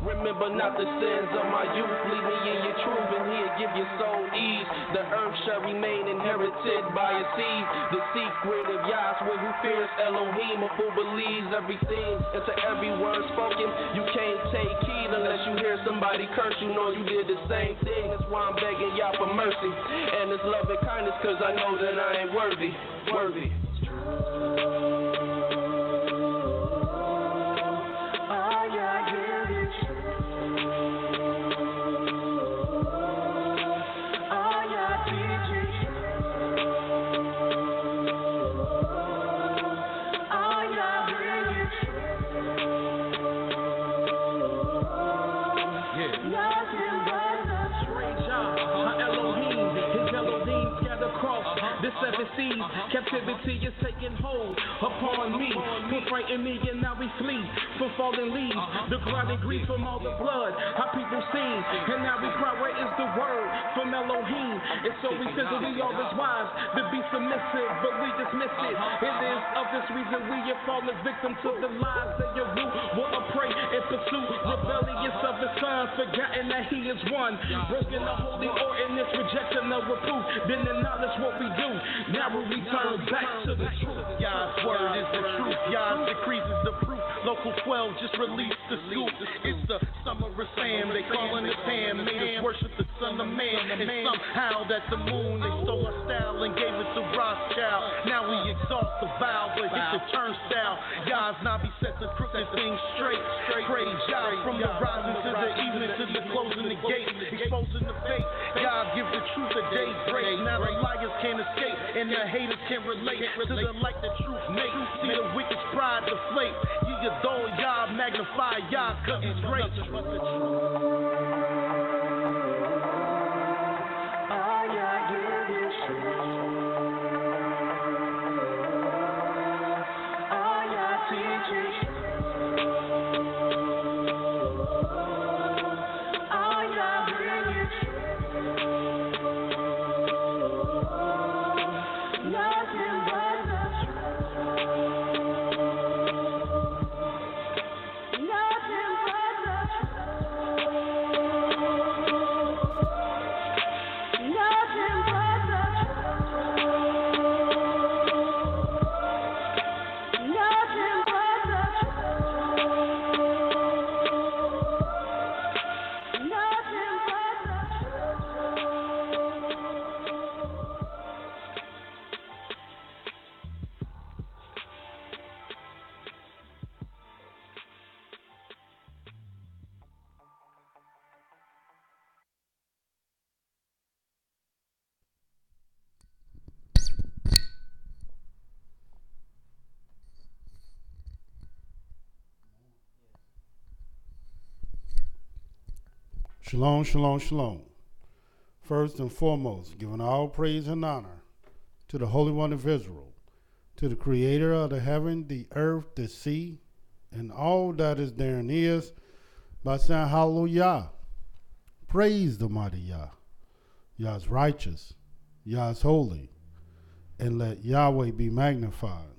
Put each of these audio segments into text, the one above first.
Remember not the sins of my youth. Lead me in your truth, and he'll give your soul ease. The earth shall remain inherited by a seed. The secret of Yahweh who fears Elohim, who believes everything and to every word spoken. You can't take heed unless you hear somebody curse. You know you did the same thing. That's why I'm begging Yah for mercy and His love and kindness, cause I know that I ain't worthy. Seven seas, captivity is taking hold upon me. Put frighten me and now we flee from fallen leaves. The blood and grief from all the blood our people seen. And now we cry, where is the word from Elohim? And so we said that we are His wives to be submissive, but we dismiss it. It is of this reason we have fallen victim to the lies that your root will prey and pursue. Rebellious of His Son, forgotten that He is one. Broken the holy ordinance, rejecting the reproof. Then acknowledge what we do. Now we return back to the truth. Yah's word is the truth. Yah's decrees is the proof. Local 12 just released the scoop. It's the summer of Sam. They calling it Pam. Made us worship the Son of Man. And somehow that the moon, they stole our style and gave it to Rothschild. Now we exalt the vow, but hit the turnstile. Yah's Nabi set the crooked things straight. Praise Yah from the rising to the evening to the closing the gate. Exposing the fake. Yah give the truth a day break. Now the liars can't escape. And the haters can't relate to the light the truth makes. See the wicked's pride deflate. Ye adore Yah, magnify Yah, cause He's great. Shalom, shalom, shalom. First and foremost, giving all praise and honor to the Holy One of Israel, to the Creator of the heaven, the earth, the sea, and all that is therein is, by saying hallelujah. Praise the mighty Yah. Yah's righteous, Yah's holy, and let Yahweh be magnified.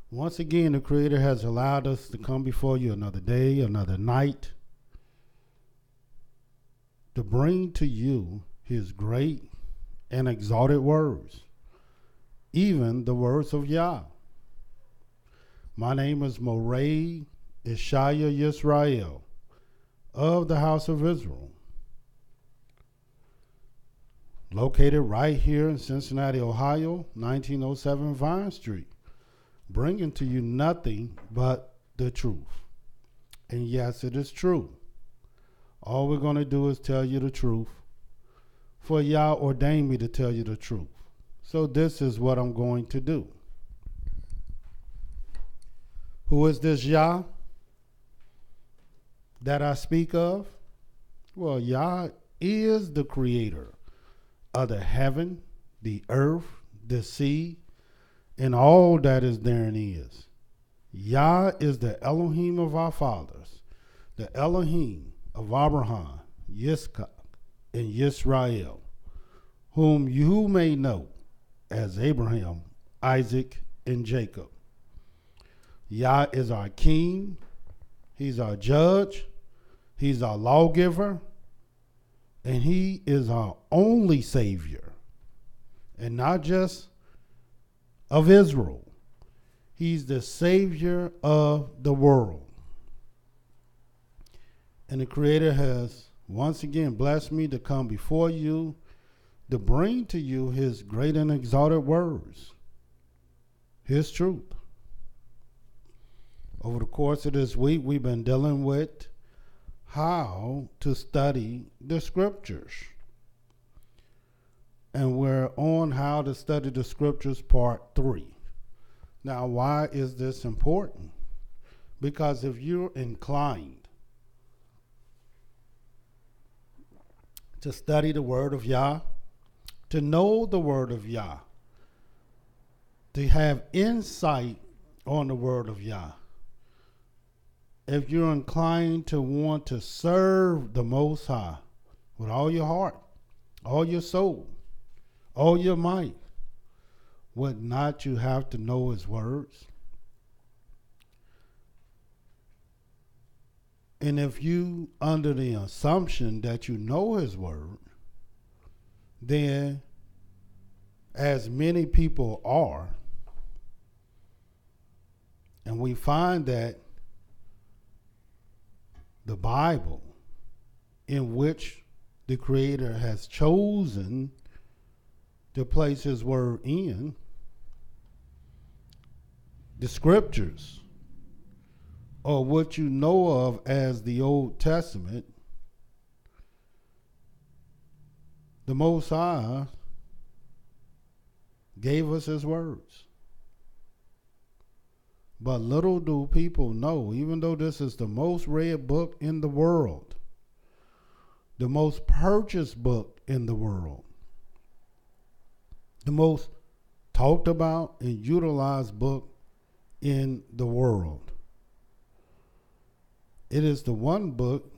Once again, the Creator has allowed us to come before you another day, another night, to bring to you His great and exalted words, even the words of Yah. My name is Mowreh IshYAH YIsraEL of the house of Israel, located right here in Cincinnati, Ohio, 1907 Vine Street, bringing to you nothing but the truth. And yes, it is true. All we're going to do is tell you the truth, for Yah ordained me to tell you the truth. So this is what I'm going to do. Who is this Yah that I speak of? Well, Yah is the creator of the heaven, the earth, the sea, and all that is therein is. Yah is the Elohim of our fathers, the Elohim of Abraham, Yitzchak, and Yisrael, whom you may know as Abraham, Isaac, and Jacob. Yah is our King. He's our judge. He's our lawgiver. And he is our only Savior. And not just of Israel. He's the Savior of the world. And the Creator has once again blessed me to come before you to bring to you his great and exalted words, his truth. Over the course of this week, we've been dealing with how to study the scriptures. And we're on how to study the scriptures part 3. Now, why is this important? Because if you're inclined to study the word of Yah, to know the word of Yah, to have insight on the word of Yah, if you're inclined to want to serve the Most High with all your heart, all your soul, all your might, would not you have to know his words? And if you under the assumption that you know his word, then as many people are, and we find that the Bible, in which the Creator has chosen to place his word in, the scriptures, or what you know of as the Old Testament, the Most High gave us his words. But little do people know, even though this is the most read book in the world, the most purchased book in the world, the most talked about and utilized book in the world, it is the one book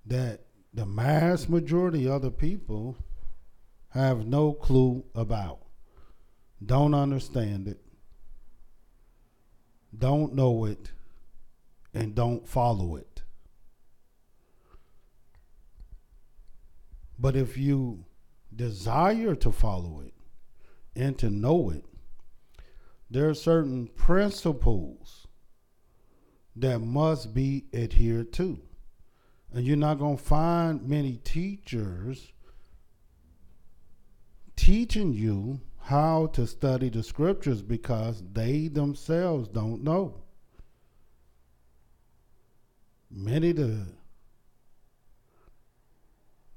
that the mass majority of the people have no clue about, don't understand it, don't know it, and don't follow it. But if you desire to follow it and to know it, there are certain principles that must be adhered to. And you're not going to find many teachers teaching you how to study the scriptures because they themselves don't know. Many of the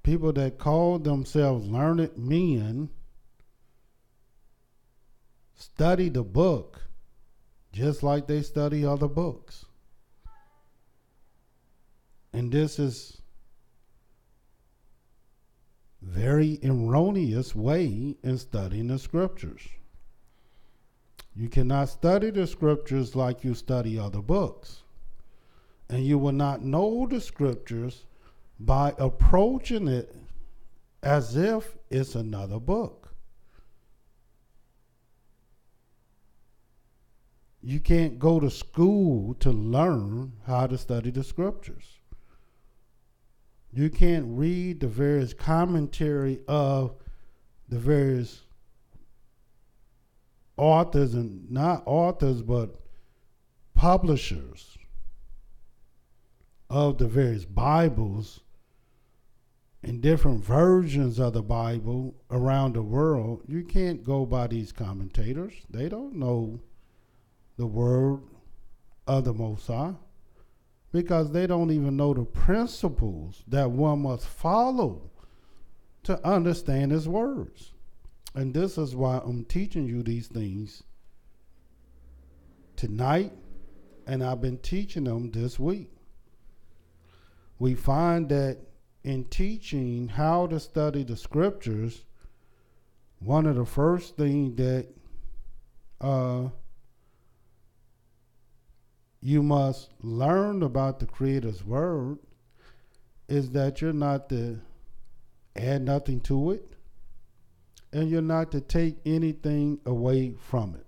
people that call themselves learned men study the book just like they study other books. And this is very erroneous way in studying the scriptures. You cannot study the scriptures like you study other books. And you will not know the scriptures by approaching it as if it's another book. You can't go to school to learn how to study the scriptures. You can't read the various commentary of the various authors, and not authors, but publishers of the various Bibles and different versions of the Bible around the world. You can't go by these commentators. They don't know the word of the Most High, because they don't even know the principles that one must follow to understand his words. And this is why I'm teaching you these things tonight, and I've been teaching them this week. We find that in teaching how to study the scriptures, one of the first things that you must learn about the Creator's word is that you're not to add nothing to it, and you're not to take anything away from it.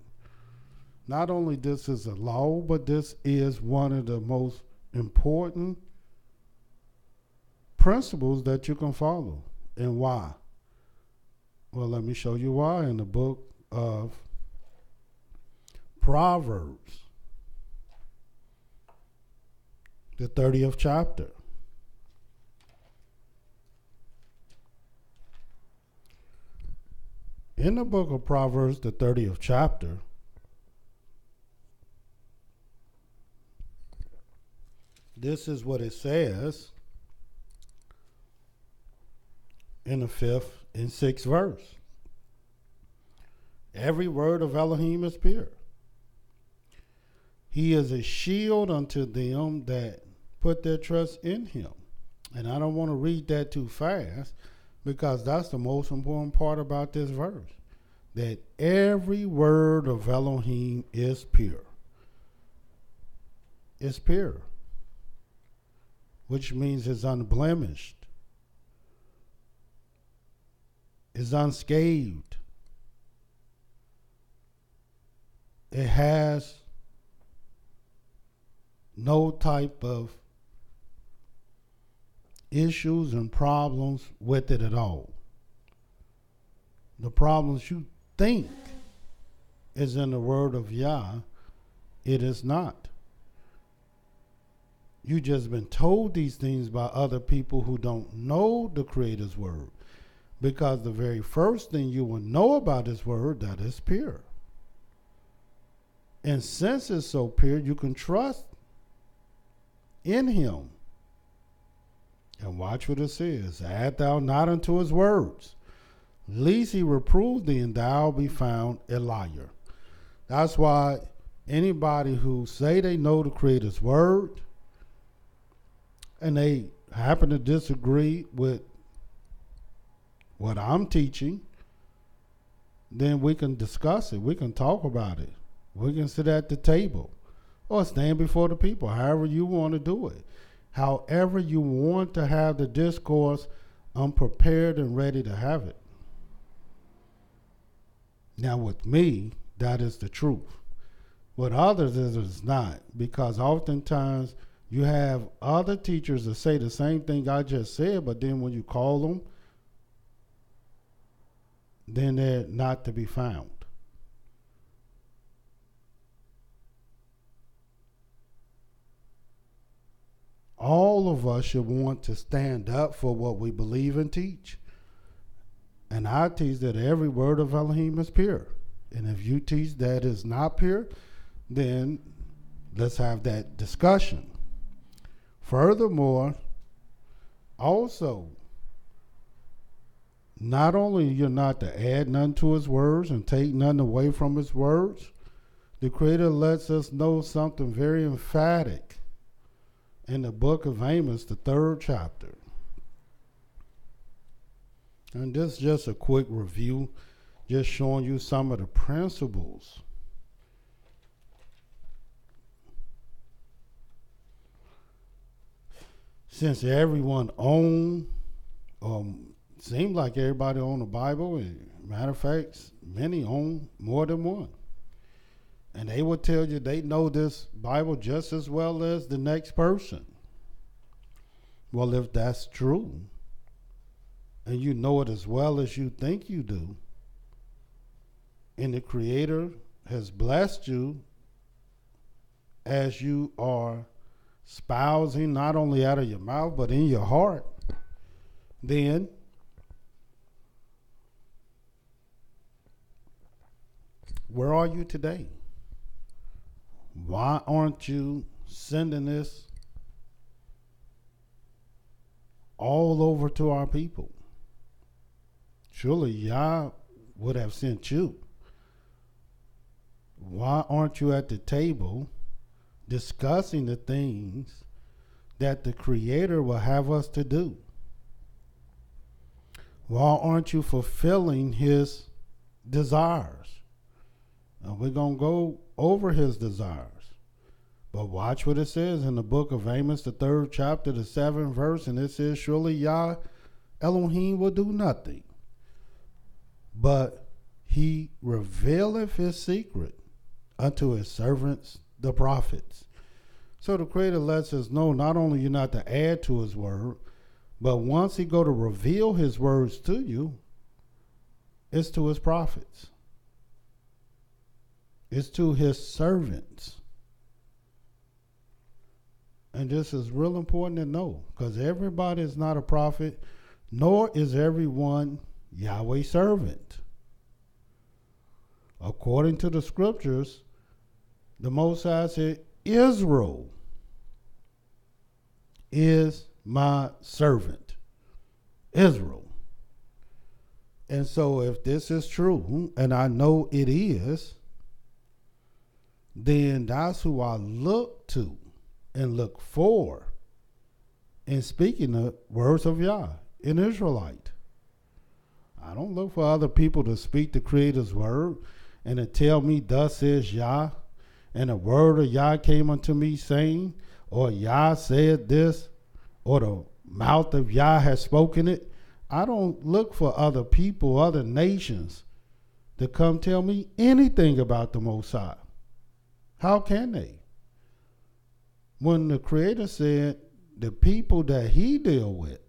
not only this is a law, but this is one of the most important principles that you can follow. And why? Well, let me show you why in the book of Proverbs, the 30th chapter. In the book of Proverbs, the 30th chapter, this is what it says in the 5th and 6th verse. Every word of Elohim is pure. He is a shield unto them that put their trust in him. And I don't want to read that too fast, because that's the most important part about this verse. That every word of Elohim is pure. It's pure, which means it's unblemished, it's unscathed. It has no type of issues and problems with it at all. The problems you think is in the word of Yah, it is not. You just been told these things by other people who don't know the Creator's word, because the very first thing you will know about his word, that is pure. And since it's so pure, you can trust in him. And watch what it says. Add thou not unto his words, lest he reprove thee, and thou be found a liar. That's why anybody who say they know the Creator's word, and they happen to disagree with what I'm teaching, then we can discuss it. We can talk about it. We can sit at the table or stand before the people, however you want to do it. However you want to have the discourse, I'm prepared and ready to have it. Now with me, that is the truth. With others, it is not, because oftentimes you have other teachers that say the same thing I just said, but then when you call them, then they're not to be found. All of us should want to stand up for what we believe and teach. And I teach that every word of Elohim is pure. And if you teach that is not pure, then let's have that discussion. Furthermore, also, not only you're not to add none to his words and take none away from his words, the Creator lets us know something very emphatic in the book of Amos, the 3rd chapter. And this is just a quick review, just showing you some of the principles. Since everyone owned, seemed like everybody owned the Bible, and matter of fact, many own more than one. And they will tell you they know this Bible just as well as the next person. Well, if that's true, and you know it as well as you think you do, and the Creator has blessed you as you are spousing not only out of your mouth but in your heart, then where are you today? Why aren't you sending this all over to our people? Surely Yah would have sent you. Why aren't you at the table discussing the things that the Creator will have us to do? Why aren't you fulfilling his desires? And we're going to go over his desires. But watch what it says in the book of Amos, the 3rd chapter, the 7th verse, and it says, surely Yah Elohim will do nothing, but he revealeth his secret unto his servants, the prophets. So the Creator lets us know not only you're not to add to his word, but once he go to reveal his words to you, it's to his prophets. It's to his servants. And this is real important to know, because everybody is not a prophet, nor is everyone Yahweh's servant. According to the scriptures, the Most High said, Israel is my servant. Israel. And so if this is true, and I know it is, then that's who I look to and look for in speaking the words of Yah, an Israelite. I don't look for other people to speak the Creator's word and to tell me, thus says Yah, and the word of Yah came unto me saying, or Yah said this, or the mouth of Yah has spoken it. I don't look for other people, other nations, to come tell me anything about the Most High. How can they? When the Creator said the people that he deal with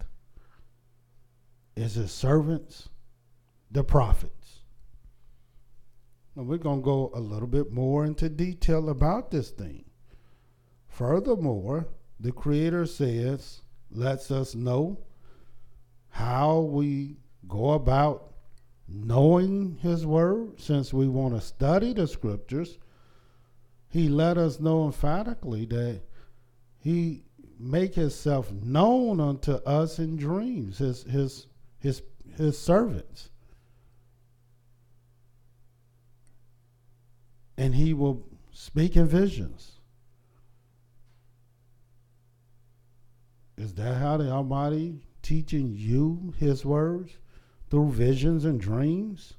is his servants, the prophets. Now we're going to go a little bit more into detail about this thing. Furthermore, the Creator lets us know how we go about knowing his word. Since we want to study the scriptures, he let us know emphatically that he make himself known unto us in dreams, his servants. And he will speak in visions. Is that how the Almighty teaching you his words? Through visions and dreams?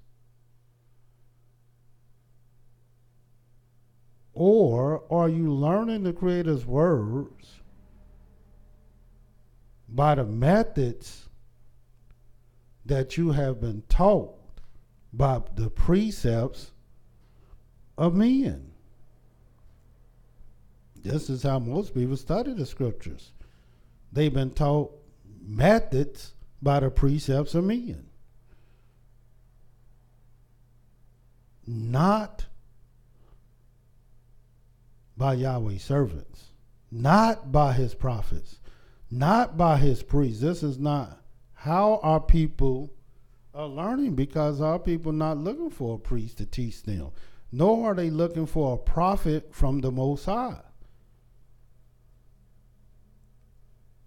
Or are you learning the Creator's words by the methods that you have been taught by the precepts of men? This is how most people study the scriptures. They've been taught methods by the precepts of men, not by Yahweh's servants, not by his prophets, not by his priests. This is not how our people are learning, because our people are not looking for a priest to teach them, nor are they looking for a prophet from the Most High.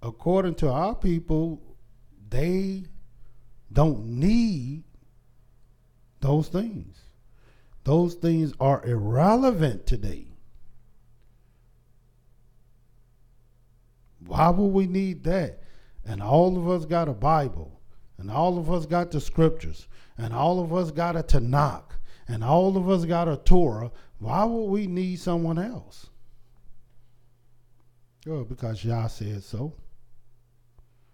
According to our people, they don't need those things. Those things are irrelevant today. Why would we need that? And all of us got a Bible, and all of us got the scriptures, and all of us got a Tanakh, and all of us got a Torah. Why would we need someone else? Oh, because Yah said so.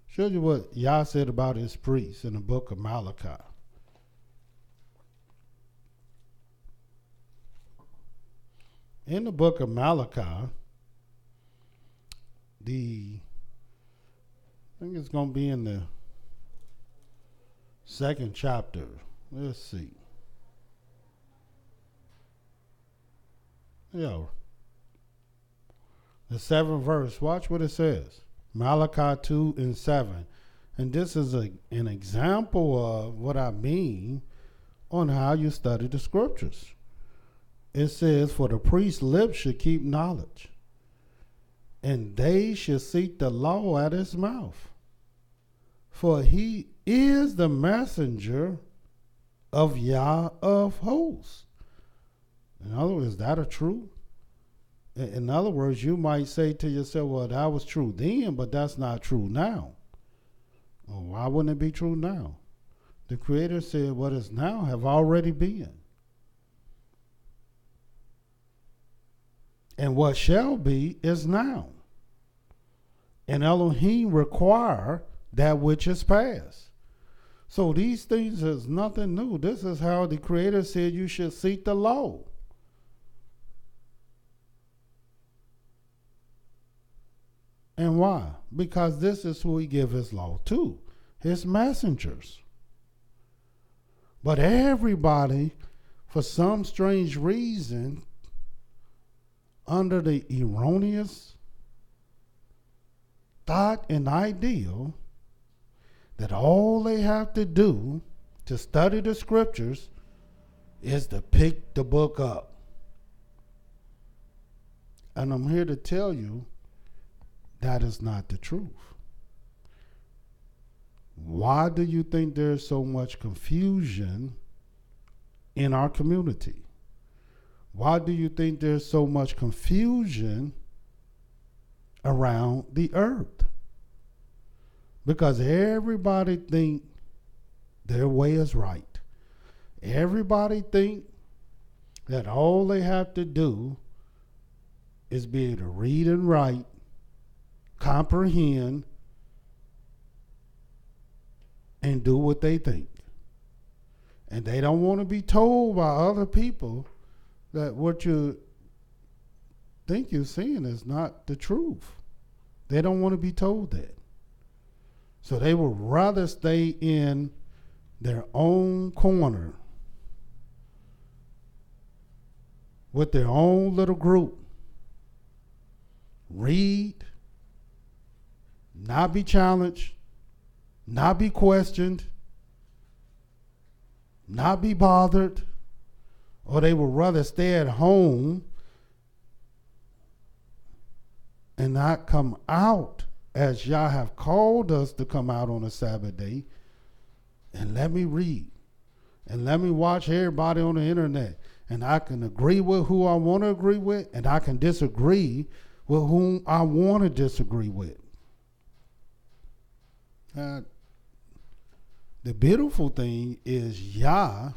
Show you what Yah said about his priests in the book of Malachi. In the book of Malachi, I think it's going to be in the 2nd chapter. Let's see. Yo, the 7th verse. Watch what it says. Malachi 2:7. And this is an example of what I mean on how you study the scriptures. It says, for the priest's lips should keep knowledge, and they should seek the law at his mouth. For he is the messenger of Yah of hosts. In other words, is that a truth? In other words, you might say to yourself, well, that was true then, but that's not true now. Well, why wouldn't it be true now? The Creator said what is now have already been. And what shall be is now. And Elohim require that which is past. So these things is nothing new. This is how the Creator said you should seek the law. And why? Because this is who he give his law to, his messengers. But everybody, for some strange reason, under the erroneous thought and ideal that all they have to do to study the scriptures is to pick the book up. And I'm here to tell you that is not the truth. Why do you think there's so much confusion in our community? Why do you think there's so much confusion around the earth? Because everybody think their way is right. Everybody think that all they have to do is be able to read and write, comprehend, and do what they think. And they don't want to be told by other people that what you think you're seeing is not the truth. They don't want to be told that. So they would rather stay in their own corner with their own little group, read, not be challenged, not be questioned, not be bothered, or they would rather stay at home and not come out as Yah have called us to come out on a Sabbath day and let me read and let me watch everybody on the internet, and I can agree with who I want to agree with, and I can disagree with whom I want to disagree with. The beautiful thing is Yah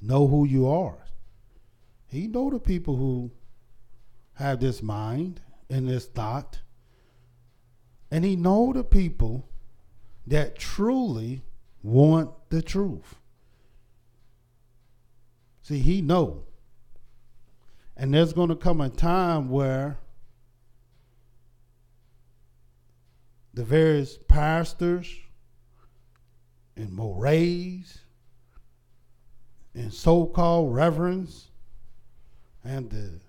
know who you are. He know the people who have this mind and this thought. And he know the people that truly want the truth. See, he know. And there's going to come a time where the various pastors and Morehs and so-called reverends and the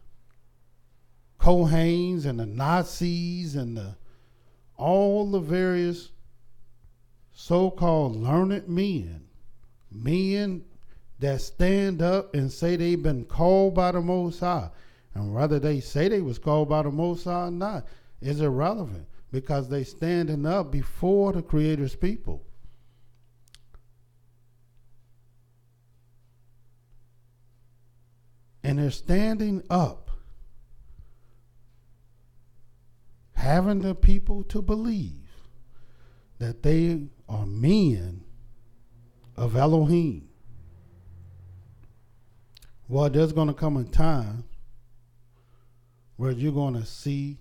Kohanes and the Nazis and all the various so-called learned men that stand up and say they've been called by the Most High, and whether they say they was called by the Most High or not is irrelevant, because they standing up before the Creator's people. And they're standing up, having the people to believe that they are men of Elohim. Well, there's going to come a time where you're going to see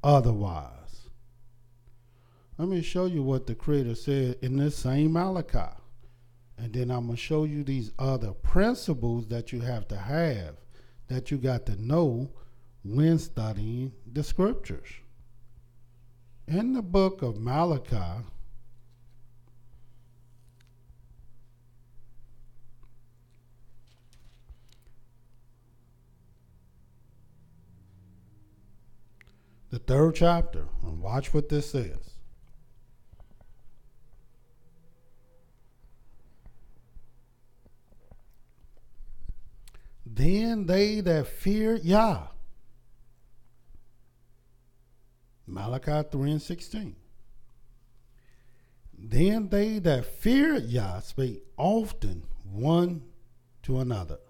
otherwise. Let me show you what the Creator said in this same Malachi. And then I'm going to show you these other principles that you have to have, that you got to know when studying the scriptures. In the book of Malachi, the 3rd chapter, and watch what this says. Then they that fear Yah, Malachi 3:16. Then they that fear Yah spake often one to another,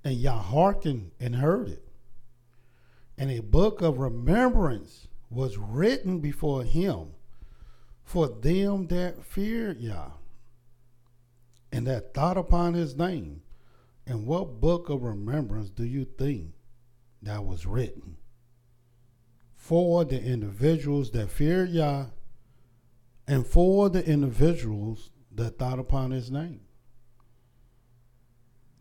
and Yah hearkened and heard it. And a book of remembrance was written before him for them that feared Yah, and that thought upon his name. And what book of remembrance do you think that was written? For the individuals that feared Yah, and for the individuals that thought upon his name.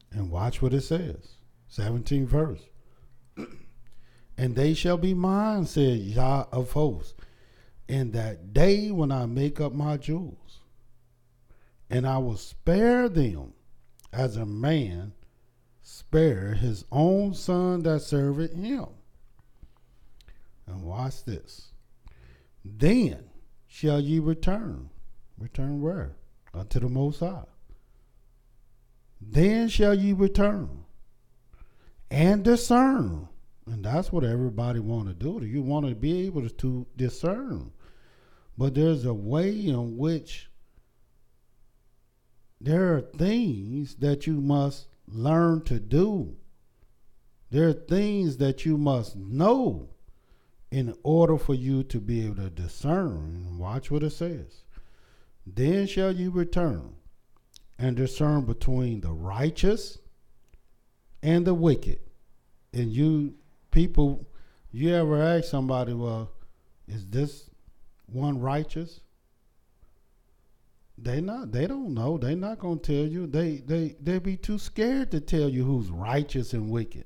And watch what it says. 17th verse. And they shall be mine, said Yah of hosts, in that day when I make up my jewels. And I will spare them as a man spare his own son that serveth him. And watch this. Then shall ye return. Return where? Unto the Most High. Then shall ye return and discern. And that's what everybody want to do. You want to be able to discern. But there's a way in which there are things that you must learn to do. There are things that you must know in order for you to be able to discern. And watch what it says. Then shall you return and discern between the righteous and the wicked. And you people, you ever ask somebody, well, is this one righteous? They don't know. They're not going to tell you. They be too scared to tell you who's righteous and wicked.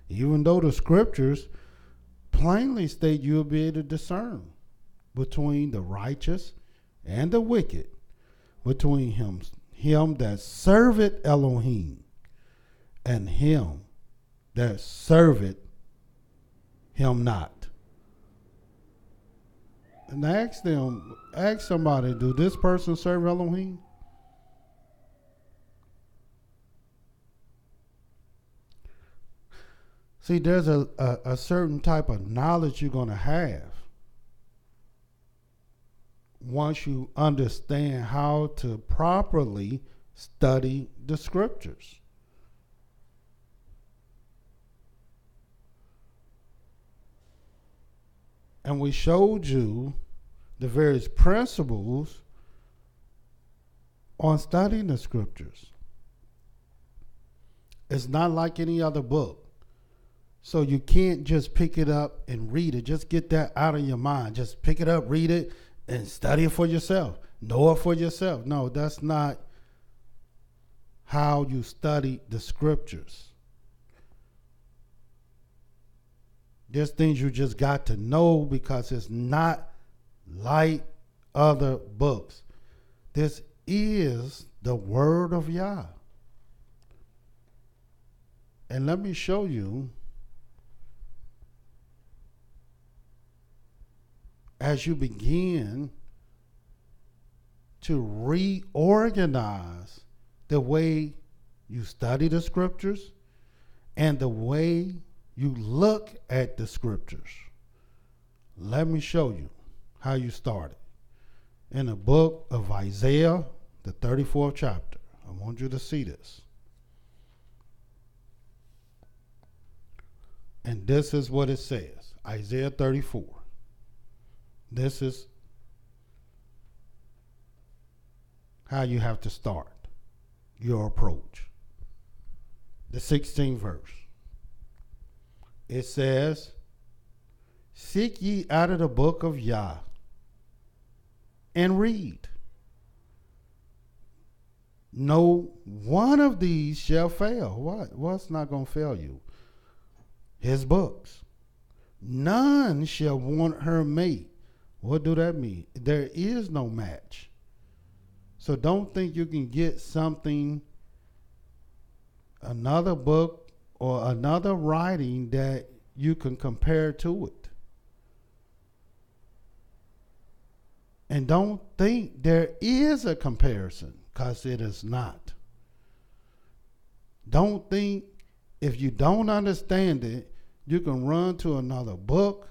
Even though the scriptures plainly state you'll be able to discern between the righteous and the wicked, between him that serveth Elohim and him that serveth him not. And ask somebody, do this person serve Elohim? See, there's a certain type of knowledge you're going to have once you understand how to properly study the scriptures. And we showed you the various principles on studying the scriptures. It's not like any other book. So you can't just pick it up and read it. Just get that out of your mind. Just pick it up, read it, and study it for yourself. Know it for yourself. No, that's not how you study the scriptures. There's things you just got to know because it's not like other books. This is the word of Yah. And let me show you, as you begin to reorganize the way you study the scriptures and the way you look at the scriptures. Let me show you how you started. In the book of Isaiah, the 34th chapter. I want you to see this. And this is what it says. Isaiah 34. This is how you have to start your approach. The 16th verse. It says, seek ye out of the book of Yah and read. No one of these shall fail. What's not going to fail you? His books. None shall want her mate. What do that mean? There is no match. So don't think you can get something, another book, or another writing that you can compare to it. And don't think there is a comparison, because it is not. Don't think if you don't understand it, you can run to another book,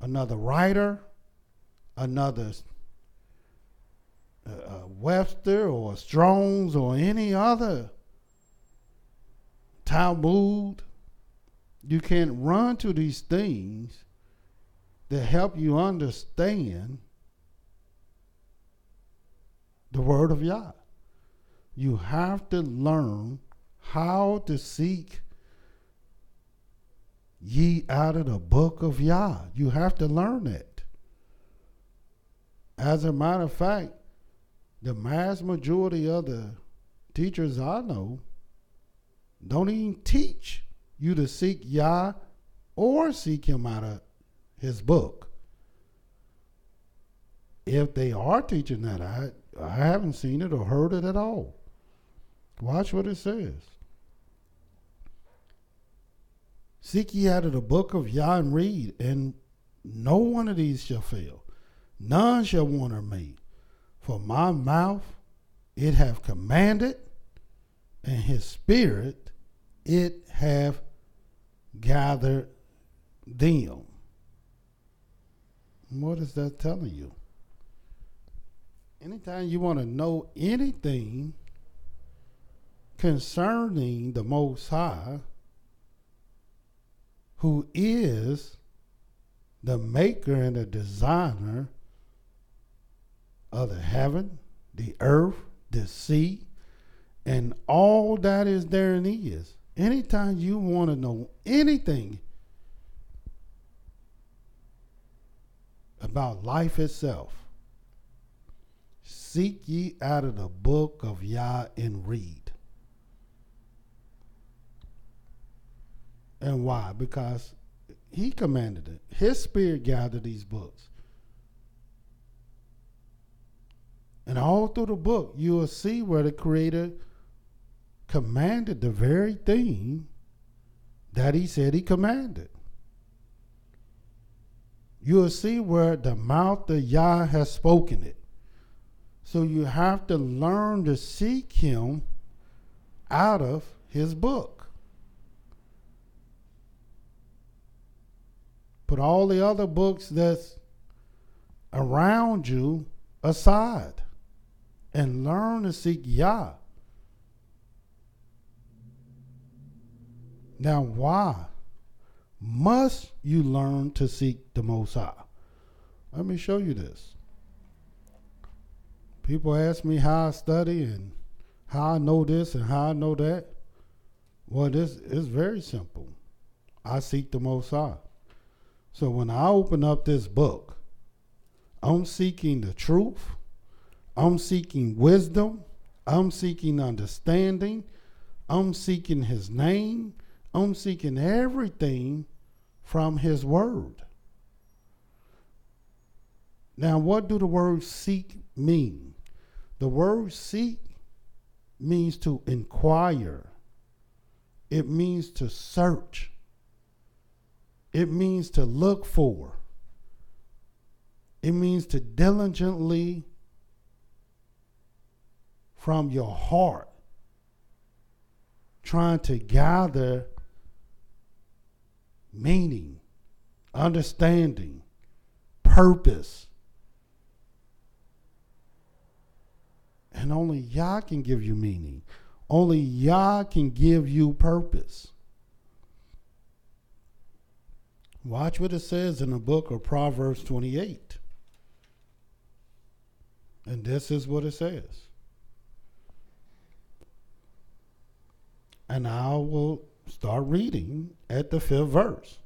another writer, another Webster or Strong's or any other Talmud. You can't run to these things that help you understand the word of Yah. You have to learn how to seek ye out of the book of Yah. You have to learn it. As a matter of fact, the mass majority of the teachers I know don't even teach you to seek Yah or seek him out of his book. If they are teaching that, I haven't seen it or heard it at all. Watch what it says. Seek ye out of the book of Yah and read, and no one of these shall fail. None shall want or made. For my mouth it have commanded, and his spirit it have gathered them. What is that telling you? Anytime you want to know anything concerning the Most High, who is the maker and the designer of the heaven, the earth, the sea, and all that is therein is. Anytime you want to know anything about life itself, seek ye out of the book of Yah and read. And why? Because he commanded it. His spirit gathered these books. And all through the book, you will see where the Creator commanded the very thing that he said he commanded. You will see where the mouth of Yah has spoken it. So you have to learn to seek him out of his book. Put all the other books that's around you aside and learn to seek Yah. Now, why must you learn to seek the Most High? Let me show you this. People ask me how I study and how I know this and how I know that. Well, this is very simple. I seek the Most High. So when I open up this book, I'm seeking the truth. I'm seeking wisdom. I'm seeking understanding. I'm seeking his name. I'm seeking everything from his word. Now, what do the word seek mean? The word seek means to inquire. It means to search. It means to look for. It means to diligently, from your heart, trying to gather meaning, understanding, purpose. And only Yah can give you meaning. Only Yah can give you purpose. Watch what it says in the book of Proverbs 28. And this is what it says. And I will start reading at the 5th verse.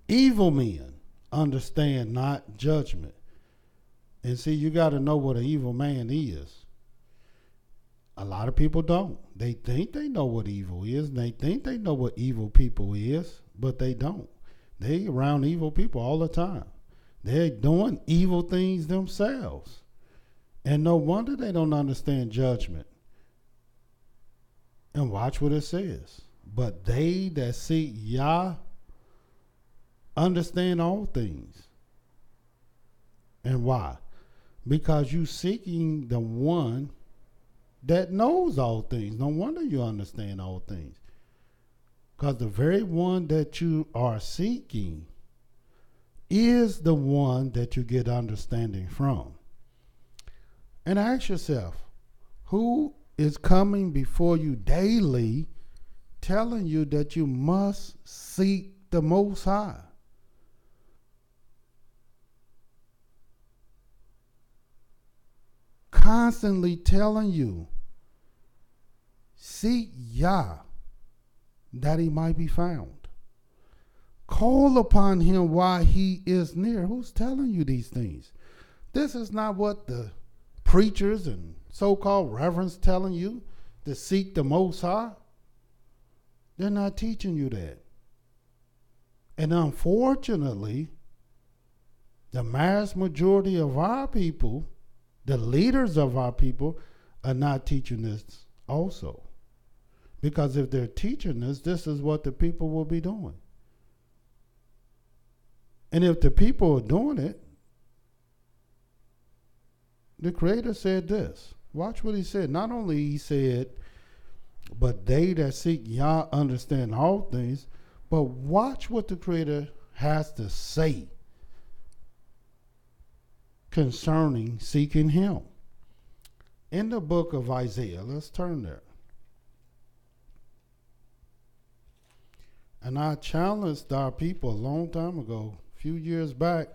Evil men understand not judgment. And see, you got to know what an evil man is. A lot of people don't. They think they know what evil is, and they think they know what evil people is, but they don't. They around evil people all the time. They're doing evil things themselves. And no wonder they don't understand judgment. And watch what it says. But they that seek Yah understand all things. And why? Because you seeking the one that knows all things. No wonder you understand all things. Because the very one that you are seeking is the one that you get understanding from. And ask yourself, who is coming before you daily telling you that you must seek the Most High? Constantly telling you, seek Yah, that he might be found. Call upon him while he is near. Who's telling you these things? This is not what the preachers and so-called reverends telling you, to seek the Most High. They're not teaching you that. And unfortunately, the mass majority of our people, the leaders of our people, are not teaching this also. Because if they're teaching this is what the people will be doing. And if the people are doing it, the Creator said this. Watch what he said. Not only he said, but they that seek Yah understand all things, but watch what the Creator has to say concerning seeking him. In the book of Isaiah, let's turn there. And I challenged our people a long time ago, a few years back.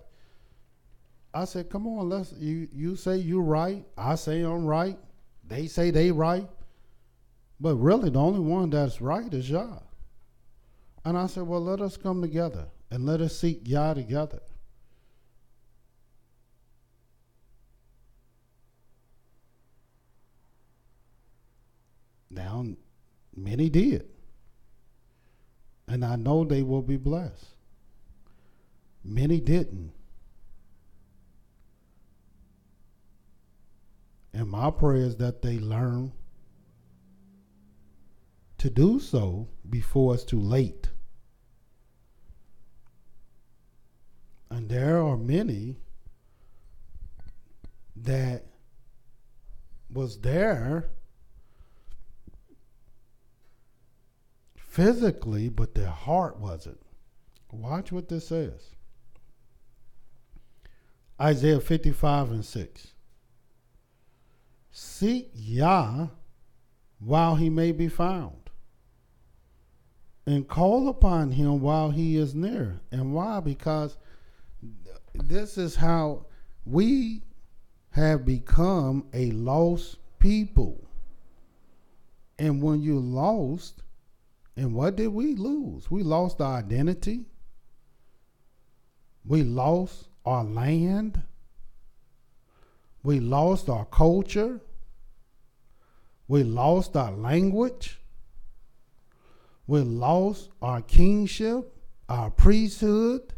I said, come on, you say you're right, I say I'm right, they say they right, but really the only one that's right is Yah. And I said, well, let us come together and let us seek Yah together. Now, many did. And I know they will be blessed. Many didn't. And my prayer is that they learn to do so before it's too late. And there are many that was there physically, but their heart wasn't. Watch what this says. Isaiah 55:6. Seek Yah while he may be found, and call upon him while he is near. And why? Because this is how we have become a lost people. And when you're lost, and what did we lose? We lost our identity. We lost our land. We lost our culture. We lost our language. We lost our kingship, our priesthood,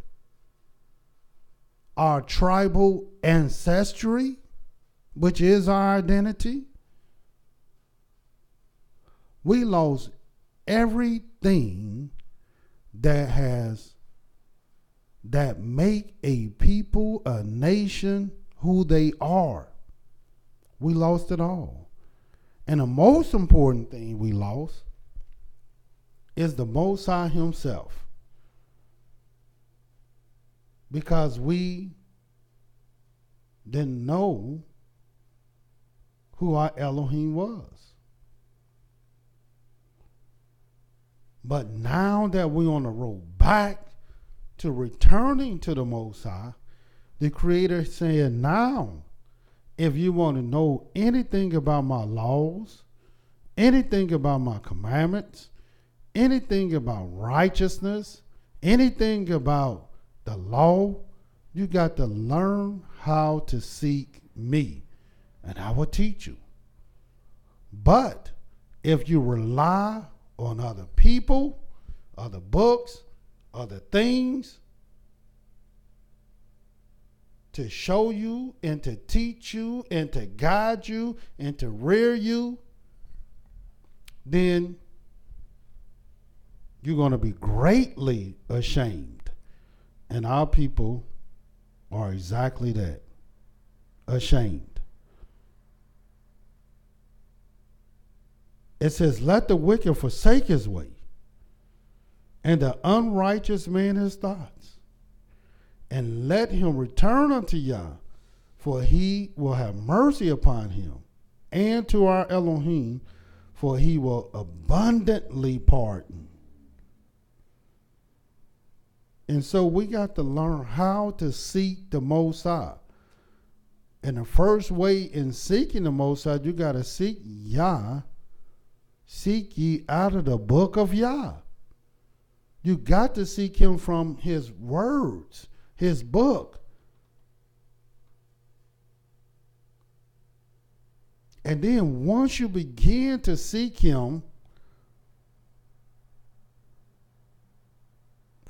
our tribal ancestry, which is our identity. We lost everything that make a people, a nation, who they are. We lost it all. And the most important thing we lost is the Most High himself. Because we didn't know who our Elohim was. But now that we're on the road back to returning to the Most High, the Creator said, now, if you want to know anything about my laws, anything about my commandments, anything about righteousness, anything about the law, you got to learn how to seek me, and I will teach you. But if you rely on other people, other books, other things to show you and to teach you and to guide you and to rear you, then you're going to be greatly ashamed. And our people are exactly that, ashamed. It says, let the wicked forsake his way, and the unrighteous man his thoughts, and let him return unto Yah, for he will have mercy upon him, and to our Elohim, for he will abundantly pardon. And so we got to learn how to seek the Most High. And the first way in seeking the Most High, you got to seek Yah. Seek ye out of the book of Yah. You got to seek him from his words, his book. And then once you begin to seek him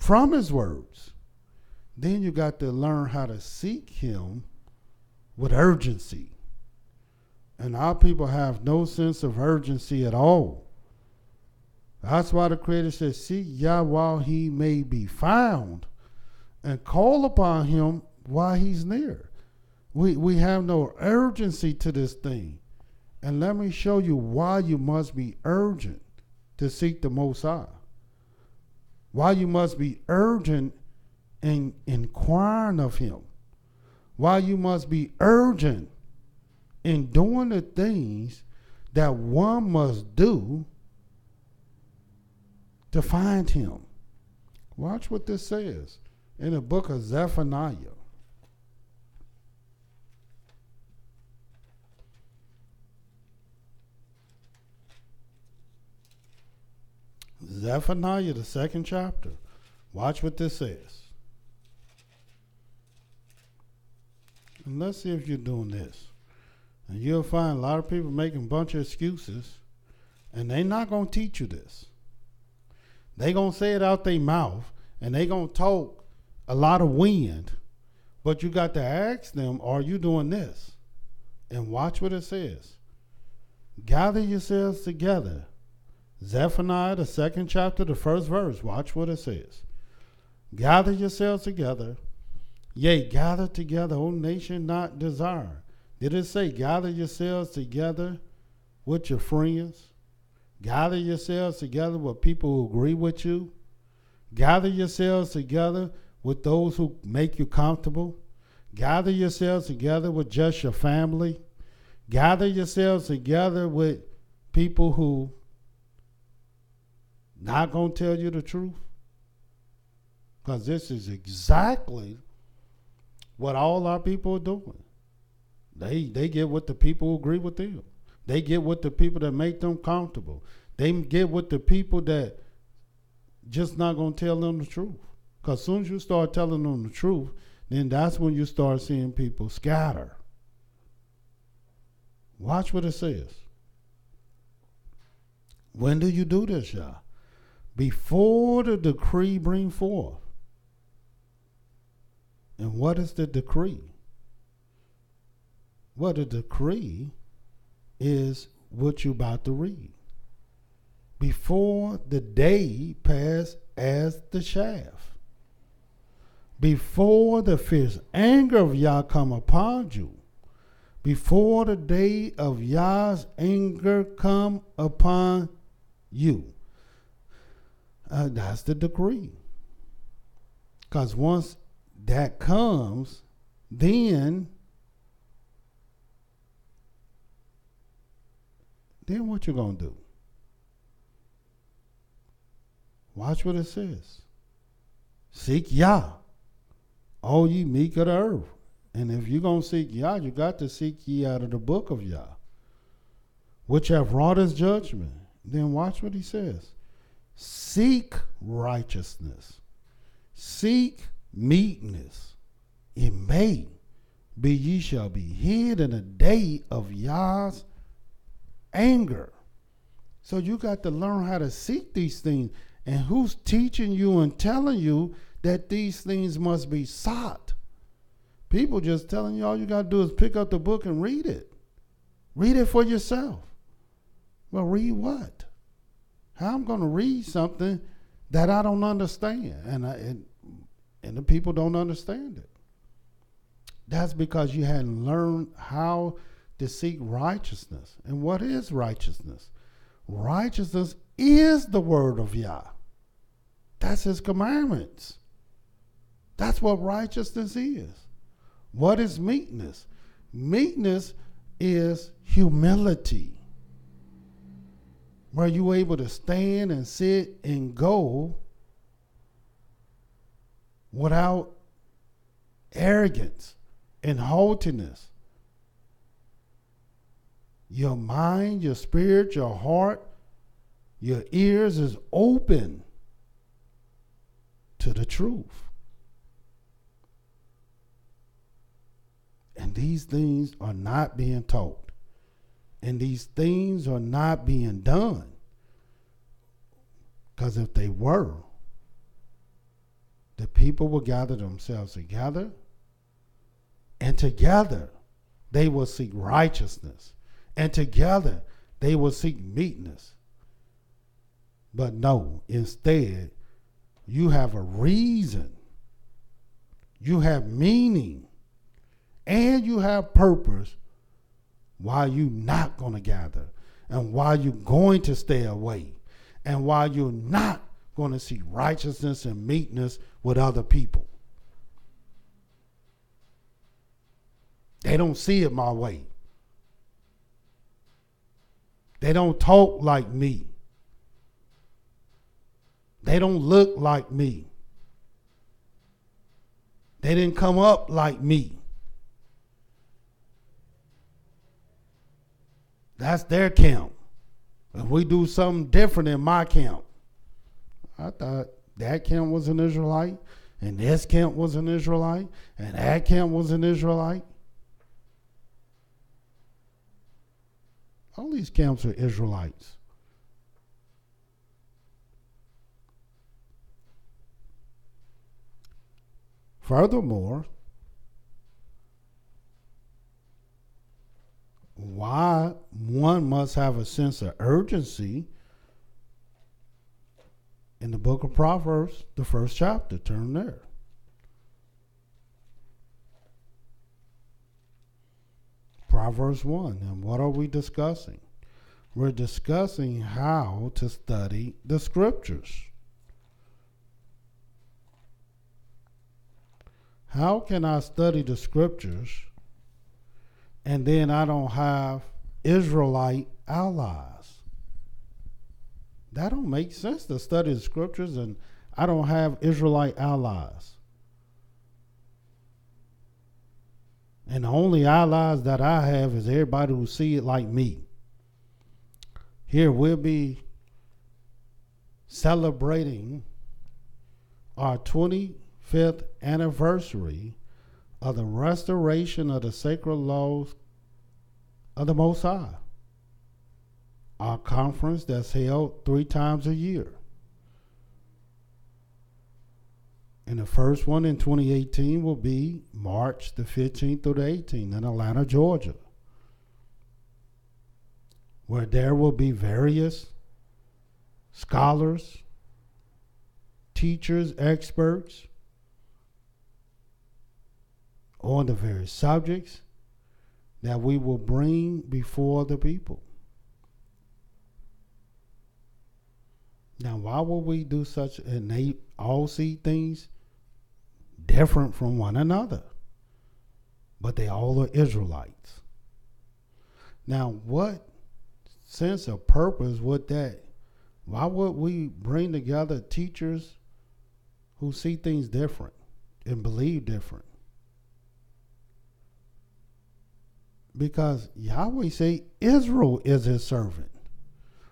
from his words. Then you got to learn how to seek him with urgency. And our people have no sense of urgency at all. That's why the Creator says, seek Yah while he may be found, and call upon him while he's near. We have no urgency to this thing. And let me show you why you must be urgent to seek the Most High. Why you must be urgent in inquiring of him. Why you must be urgent in doing the things that one must do to find him. Watch what this says in the book of Zephaniah. Zephaniah, the 2nd chapter. Watch what this says. And let's see if you're doing this. And you'll find a lot of people making a bunch of excuses, and they're not going to teach you this. They're going to say it out their mouth, and they're going to talk a lot of wind. But you got to ask them, are you doing this? And watch what it says. Gather yourselves together. Zephaniah, the 2nd chapter, the 1st verse. Watch what it says. Gather yourselves together. Yea, gather together, O nation not desired. Did it say gather yourselves together with your friends? Gather yourselves together with people who agree with you? Gather yourselves together with those who make you comfortable? Gather yourselves together with just your family? Gather yourselves together with people who not going to tell you the truth? Because this is exactly what all our people are doing. They get with the people who agree with them. They get with the people that make them comfortable. They get with the people that just not going to tell them the truth. Because as soon as you start telling them the truth, then that's when you start seeing people scatter. Watch what it says. When do you do this, Yah? Before the decree bring forth. And what is the decree? Well, the decree is what you're about to read. Before the day pass as the shaft. Before the fierce anger of Yah come upon you. Before the day of Yah's anger come upon you. That's the decree. Because once that comes, then what you going to do? Watch what it says. Seek Yah, all ye meek of the earth. And if you're going to seek Yah, you got to seek ye out of the book of Yah, which have wrought his judgment. Then watch what he says. Seek righteousness. Seek meekness. It may be ye shall be hid in the day of Yah's anger. So you got to learn how to seek these things. And who's teaching you and telling you that these things must be sought? People just telling you all you got to do is pick up the book and read it. Read it for yourself. Well, read what? How I'm going to read something that I don't understand, and the people don't understand it. That's because you hadn't learned how to seek righteousness. And what is righteousness? Righteousness is the word of Yah. That's his commandments. That's what righteousness is. What is meekness? Meekness is humility, where you're able to stand and sit and go without arrogance and haughtiness. Your mind, your spirit, your heart, your ears is open to the truth. And these things are not being taught. And these things are not being done. Because if they were, the people will gather themselves together, and together they will seek righteousness, and together they will seek meekness. But no, instead, you have a reason, you have meaning, and you have purpose why you're not going to gather, and why you're going to stay away, and why you're not going to seek righteousness and meekness with other people. They don't see it my way. They don't talk like me. They don't look like me. They didn't come up like me. That's their camp. If we do something different in my camp, I thought that camp was an Israelite, and this camp was an Israelite, and that camp was an Israelite. All these camps are Israelites. Furthermore, why one must have a sense of urgency in the book of Proverbs, the first chapter. Turn there. Proverbs 1. And what are we discussing? We're discussing how to study the scriptures. How can I study the scriptures and then I don't have Israelite allies? That don't make sense, to study the scriptures and I don't have Israelite allies. And the only allies that I have is everybody who see it like me. Here we'll be celebrating our 25th anniversary of the restoration of the sacred laws of the Most High. Our conference that's held 3 times a year. And the first one in 2018 will be March the 15th through the 18th in Atlanta, Georgia, where there will be various scholars, teachers, experts on the various subjects that we will bring before the people. Now, why will we do such, and they all see things different from one another, but they all are Israelites. Now, what sense of purpose would that, why would we bring together teachers who see things different and believe different? Because Yahweh say Israel is his servant.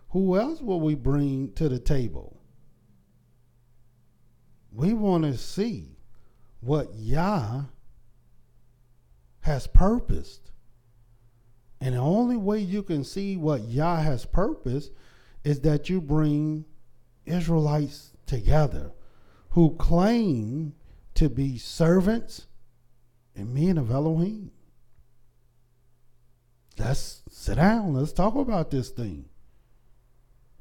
Who else will we bring to the table? We want to see what Yah has purposed. And the only way you can see what Yah has purposed is that you bring Israelites together who claim to be servants and men of Elohim. Let's sit down. Let's talk about this thing.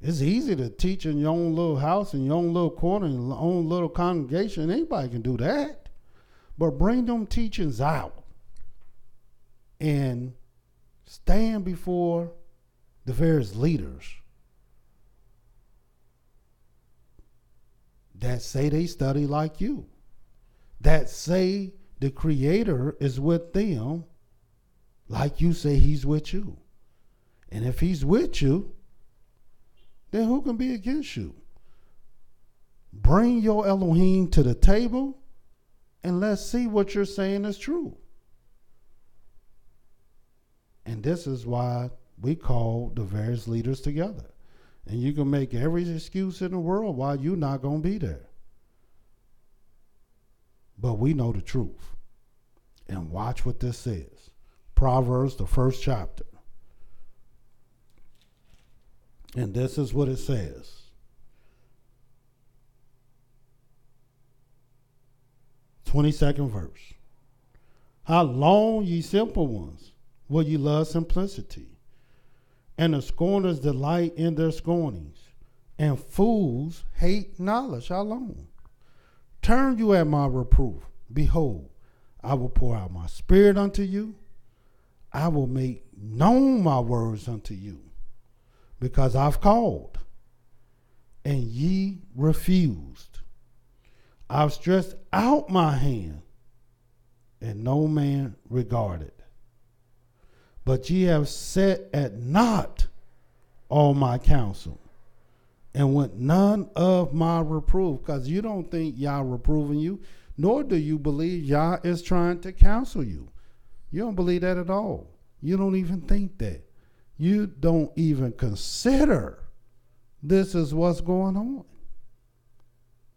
It's easy to teach in your own little house, in your own little corner, in your own little congregation. Anybody can do that. But bring them teachings out and stand before the various leaders that say they study like you, that say the Creator is with them like you say he's with you. And if he's with you, then who can be against you? Bring your Elohim to the table and let's see what you're saying is true. And this is why we call the various leaders together. And you can make every excuse in the world why you're not going to be there. But we know the truth. And watch what this says. Proverbs, the first chapter. And this is what it says. 22nd verse. How long, ye simple ones, will ye love simplicity? And the scorners delight in their scornings, and fools hate knowledge. How long? Turn you at my reproof. Behold, I will pour out my spirit unto you. I will make known my words unto you, because I've called, and ye refused. I've stretched out my hand, and no man regarded. But ye have set at naught all my counsel, and went none of my reproof. Because you don't think Yah reproving you, nor do you believe Yah is trying to counsel you. You don't believe that at all. You don't even think that. You don't even consider this is what's going on.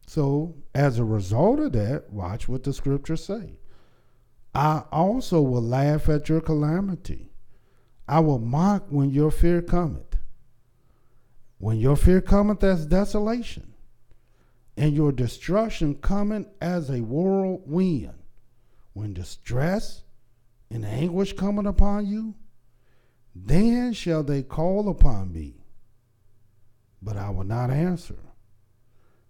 So as a result of that, watch what the scriptures say. I also will laugh at your calamity. I will mock when your fear cometh. When your fear cometh as desolation, and your destruction cometh as a whirlwind. When distress and anguish cometh upon you, then shall they call upon me, but I will not answer.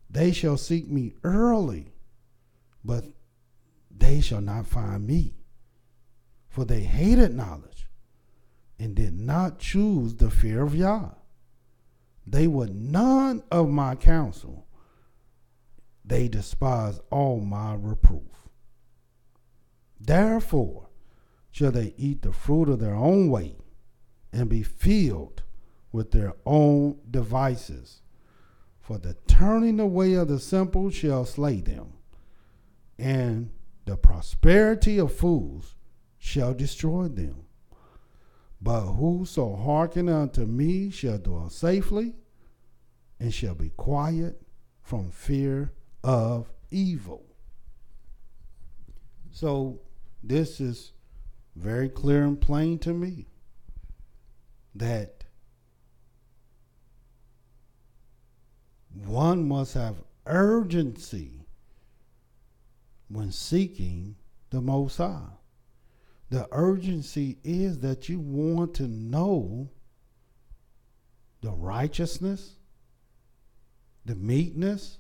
They shall seek me early, but they shall not find me. For they hated knowledge, and did not choose the fear of Yah. They would none of my counsel. They despise all my reproof. Therefore shall they eat the fruit of their own way, and be filled with their own devices. For the turning away of the simple shall slay them, and the prosperity of fools shall destroy them. But whoso hearken unto me shall dwell safely, and shall be quiet from fear of evil. So this is very clear and plain to me that one must have urgency when seeking the Most High. The urgency is that you want to know the righteousness, the meekness,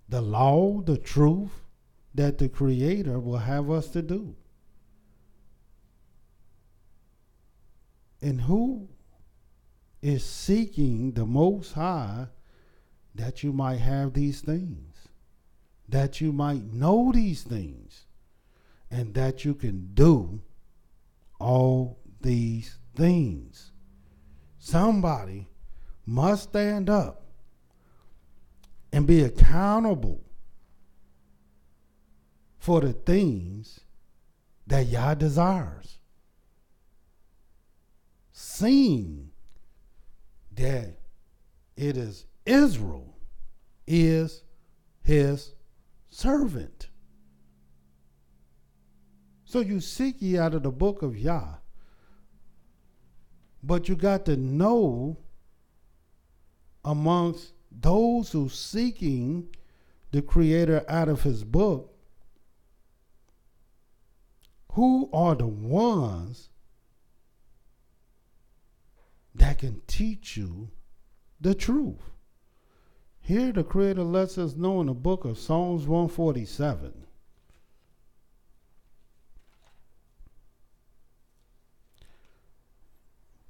the law, the truth that the Creator will have us to do. And who is seeking the Most High that you might have these things, that you might know these things, and that you can do all these things. Somebody must stand up and be accountable for the things that Yah desires. Seeing that it is Israel is his servant. So you seek ye out of the book of Yah, but you got to know amongst those who seeking the Creator out of his book, who are the ones that can teach you the truth. Here the Creator lets us know in the book of Psalms 147.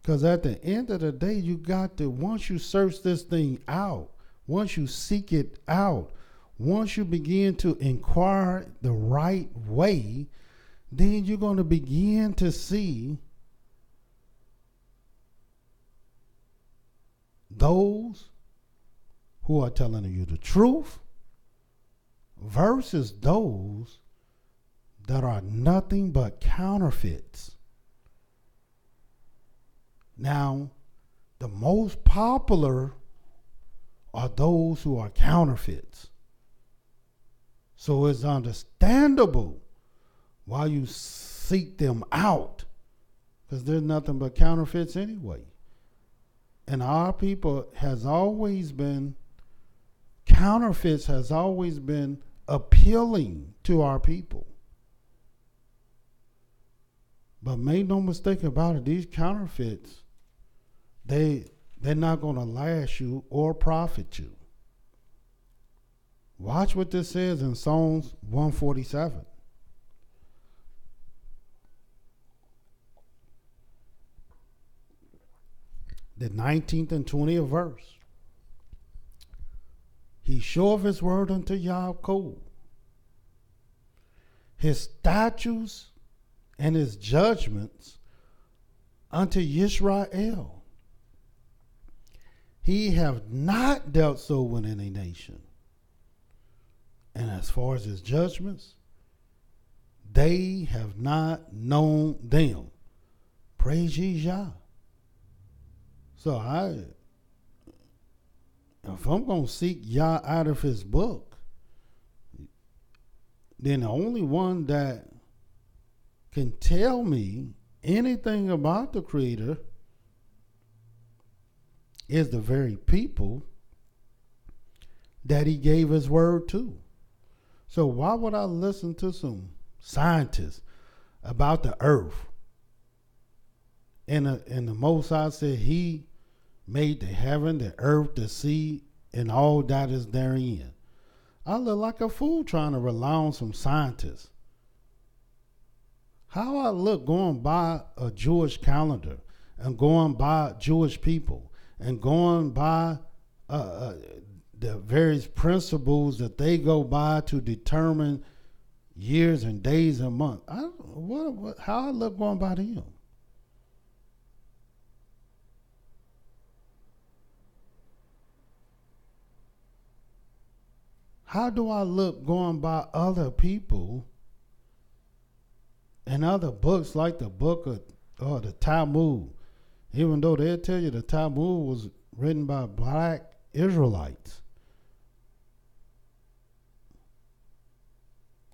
Because at the end of the day, you got to, once you search this thing out, once you seek it out, once you begin to inquire the right way, then you're going to begin to see those who are telling you the truth versus those that are nothing but counterfeits. Now, the most popular are those who are counterfeits. So it's understandable why you seek them out, because there's nothing but counterfeits anyway. And our people has always been, counterfeits has always been appealing to our people. But make no mistake about it, these counterfeits, they're not going to last you or profit you. Watch what this says in Psalms 147. The 19th and 20th verse. He showeth his word unto Yaakov, his statutes and his judgments unto YIsraEL. He have not dealt so with any nation. And as far as his judgments, they have not known them. Praise ye Yah. So if I'm going to seek Yah out of his book, then the only one that can tell me anything about the Creator is the very people that he gave his word to. So why would I listen to some scientists about the earth? And the Most High said he made the heaven, the earth, the sea, and all that is therein. I look like a fool trying to rely on some scientists. How I look going by a Jewish calendar and going by Jewish people and going by the various principles that they go by to determine years and days and months. How I look going by them? How do I look going by other people and other books like the book of the Talmud? Even though they'll tell you the Talmud was written by black Israelites.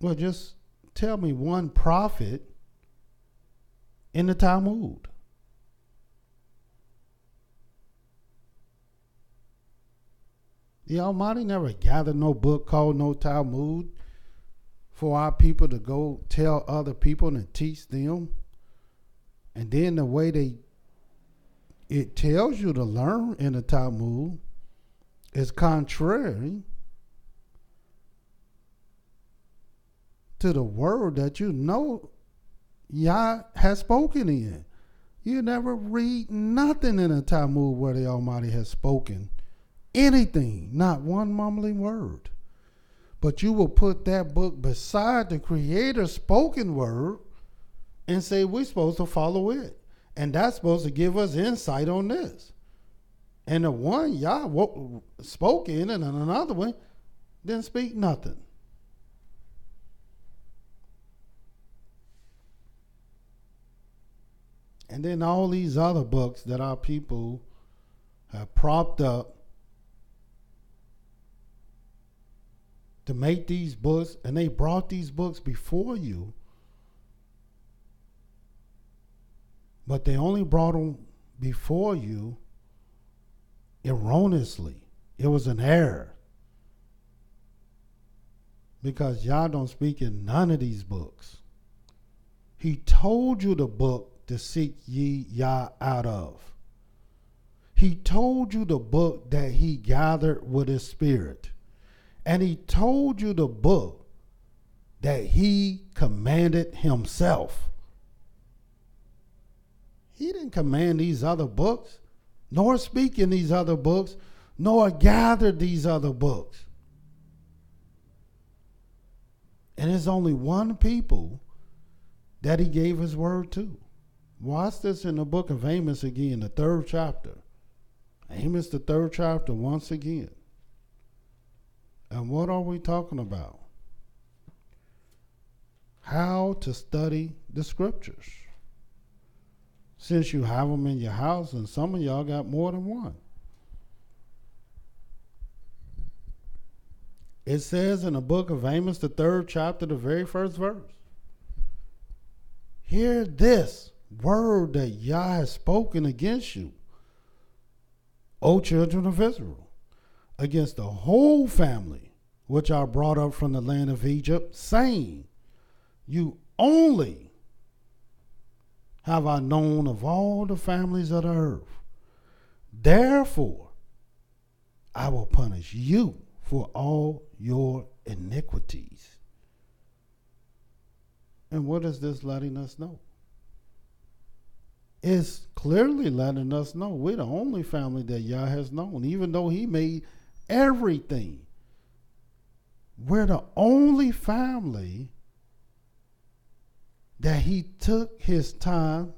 Well, just tell me one prophet in the Talmud. The Almighty never gathered no book called no Talmud for our people to go tell other people and teach them. And then the way it tells you to learn in the Talmud is contrary to the word that you know Yah has spoken in. You never read nothing in the Talmud where the Almighty has spoken anything, not one mumbling word. But you will put that book beside the Creator's spoken word and say we're supposed to follow it. And that's supposed to give us insight on this. And the one Yah spoke in and another one didn't speak nothing. And then all these other books that our people have propped up to make these books, and they brought these books before you, but they only brought them before you erroneously. It was an error. Because Yah don't speak in none of these books. He told you the book to seek ye Yah out of. He told you the book that he gathered with his spirit. And he told you the book that he commanded himself. He didn't command these other books, nor speak in these other books, nor gather these other books. And there's only one people that he gave his word to. Watch this in the book of Amos again, the 3rd chapter. Amos, the 3rd chapter, once again. And what are we talking about? How to study the scriptures. Since you have them in your house, and some of y'all got more than one. It says in the book of Amos, the 3rd chapter, the very first verse. Hear this word that Yah has spoken against you, O children of Israel, against the whole family which I brought up from the land of Egypt, saying, you only have I known of all the families of the earth. Therefore, I will punish you for all your iniquities. And what is this letting us know? It's clearly letting us know we're the only family that Yah has known, even though he made everything. We're the only family that he took his time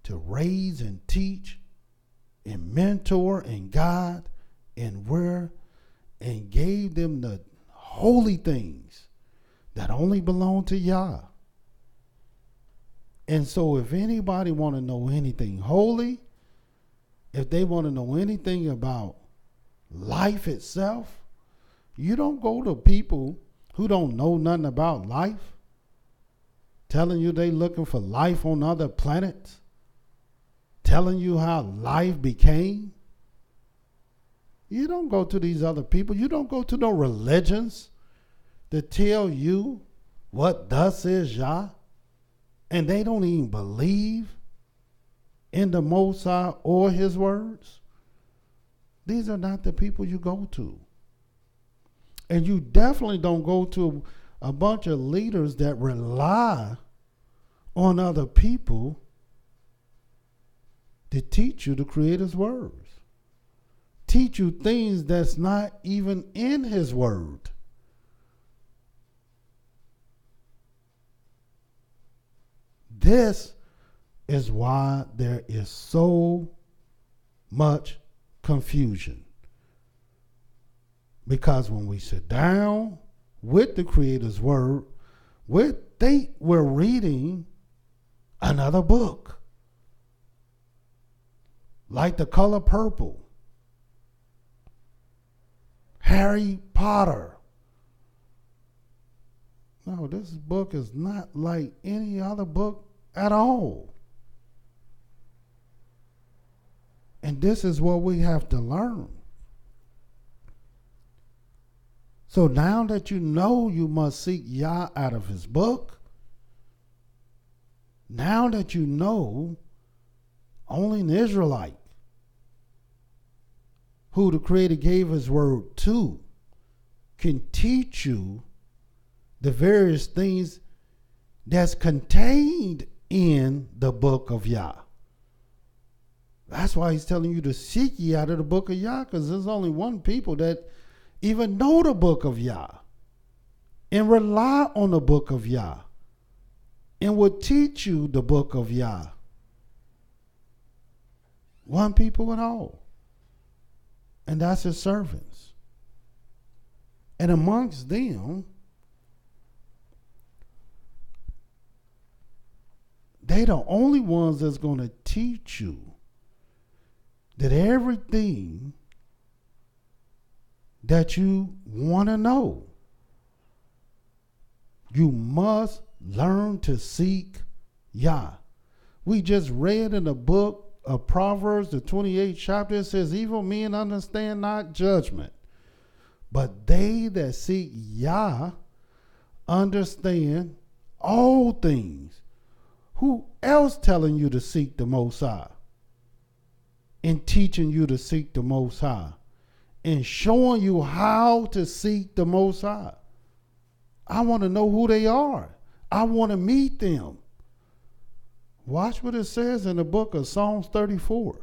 to raise and teach and mentor and guide and rear and gave them the holy things that only belong to Yah. And so if anybody want to know anything holy, if they want to know anything about life itself, you don't go to people who don't know nothing about life, telling you they looking for life on other planets, telling you how life became. You don't go to these other people. You don't go to no religions to tell you what thus is Yah. And they don't even believe in the Most High or his words. These are not the people you go to. And you definitely don't go to a bunch of leaders that rely on other people to teach you the Creator's words. Teach you things that's not even in his word. This is why there is so much confusion. Because when we sit down with the Creator's word, we think we're reading another book. Like The Color Purple, Harry Potter. No, this book is not like any other book at all. And this is what we have to learn. So now that you know you must seek Yah out of his book, now that you know only an Israelite who the Creator gave his word to can teach you the various things that's contained in the book of Yah. That's why he's telling you to seek ye out of the book of Yah, because there's only one people that even know the book of Yah and rely on the book of Yah and will teach you the book of Yah. One people at all. And that's his servants. And amongst them, they the only ones that's going to teach you that everything that you want to know, you must learn to seek Yah. We just read in the book of Proverbs, the 28th chapter, it says, evil men understand not judgment, but they that seek Yah understand all things. Who else telling you to seek the Most High and teaching you to seek the Most High and showing you how to seek the Most High? I want to know who they are. I want to meet them. Watch what it says in the book of Psalms 34.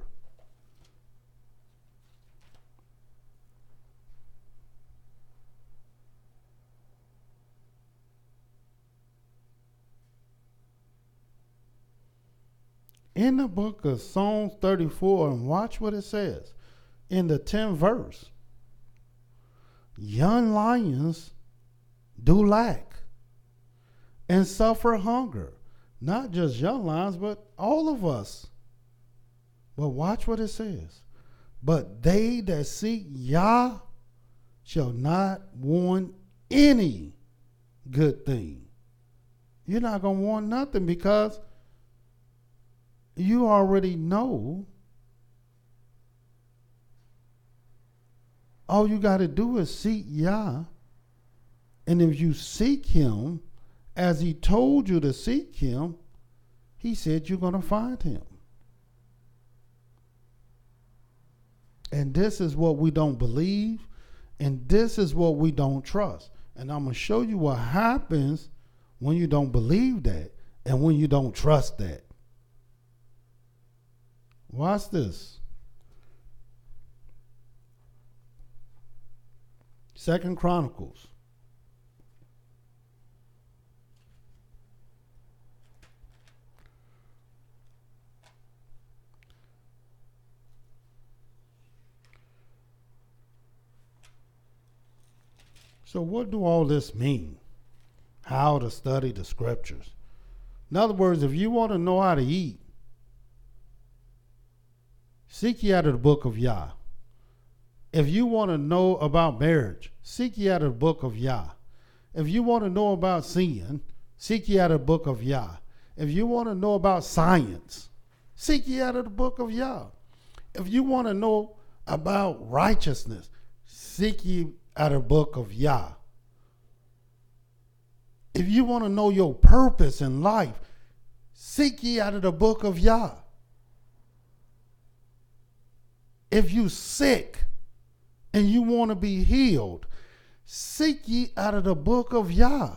In the book of Psalms 34, and watch what it says in the 10th verse. Young lions do lack and suffer hunger. Not just young lions, but all of us. But watch what it says. But they that seek Yah shall not want any good thing. You're not going to want nothing because you already know All you got to do is seek Yah. And if you seek him as he told you to seek him, he said you're going to find him. And this is what we don't believe, and this is what we don't trust. And I'm going to show you what happens when you don't believe that and when you don't trust that. Watch this. 2 Chronicles. So what do all this mean? How to study the scriptures. In other words, if you want to know how to eat, seek ye out of the book of Yah. If you want to know about marriage, seek ye out of the book of Yah. If you want to know about sin, seek ye out of the book of Yah. If you want to know about science, seek ye out of the book of Yah. If you want to know about righteousness, seek ye out of the book of Yah. If you want to know your purpose in life, seek ye out of the book of Yah. If you sick and you want to be healed, seek ye out of the book of Yah.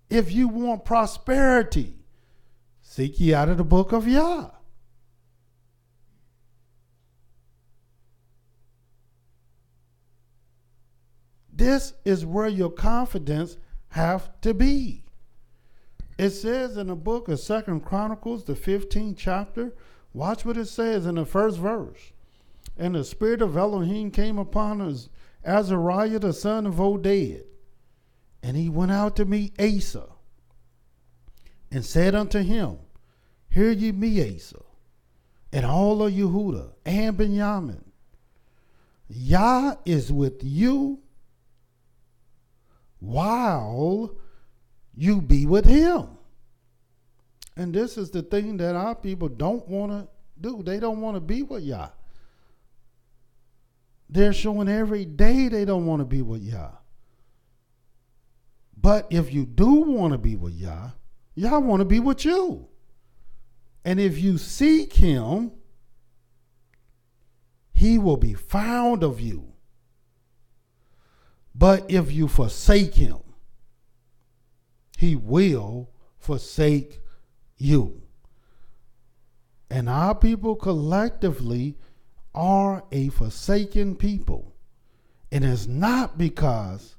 If you want prosperity, seek ye out of the book of Yah. This is where your confidence have to be. It says in the book of 2 Chronicles, the 15th chapter, watch what it says in the first verse. And the spirit of Elohim came upon Azariah, the son of Oded. And he went out to meet Asa and said unto him, Hear ye me, Asa, and all of Yehuda and Benjamin. Yah is with you while you be with him. And this is the thing that our people don't want to do. They don't want to be with Yah. They're showing every day they don't want to be with Yah. But if you do want to be with Yah, Yah want to be with you. And if you seek him, he will be found of you. But if you forsake him, he will forsake you. And our people collectively are a forsaken people. And it's not because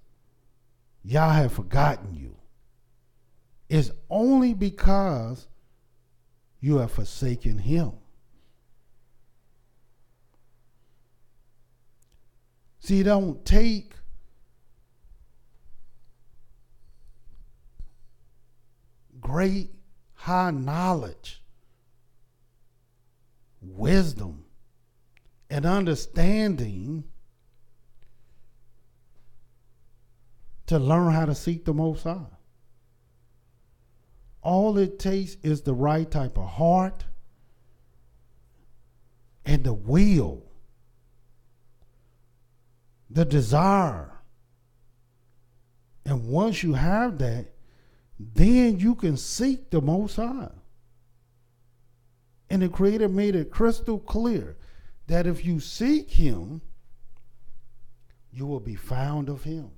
Yah have forgotten you. It's only because you have forsaken him. See, don't take great high knowledge, wisdom, and understanding to learn how to seek the Most High. All it takes is the right type of heart and the will, the desire. And once you have that, then you can seek the Most High. And the Creator made it crystal clear that if you seek him, you will be found of him.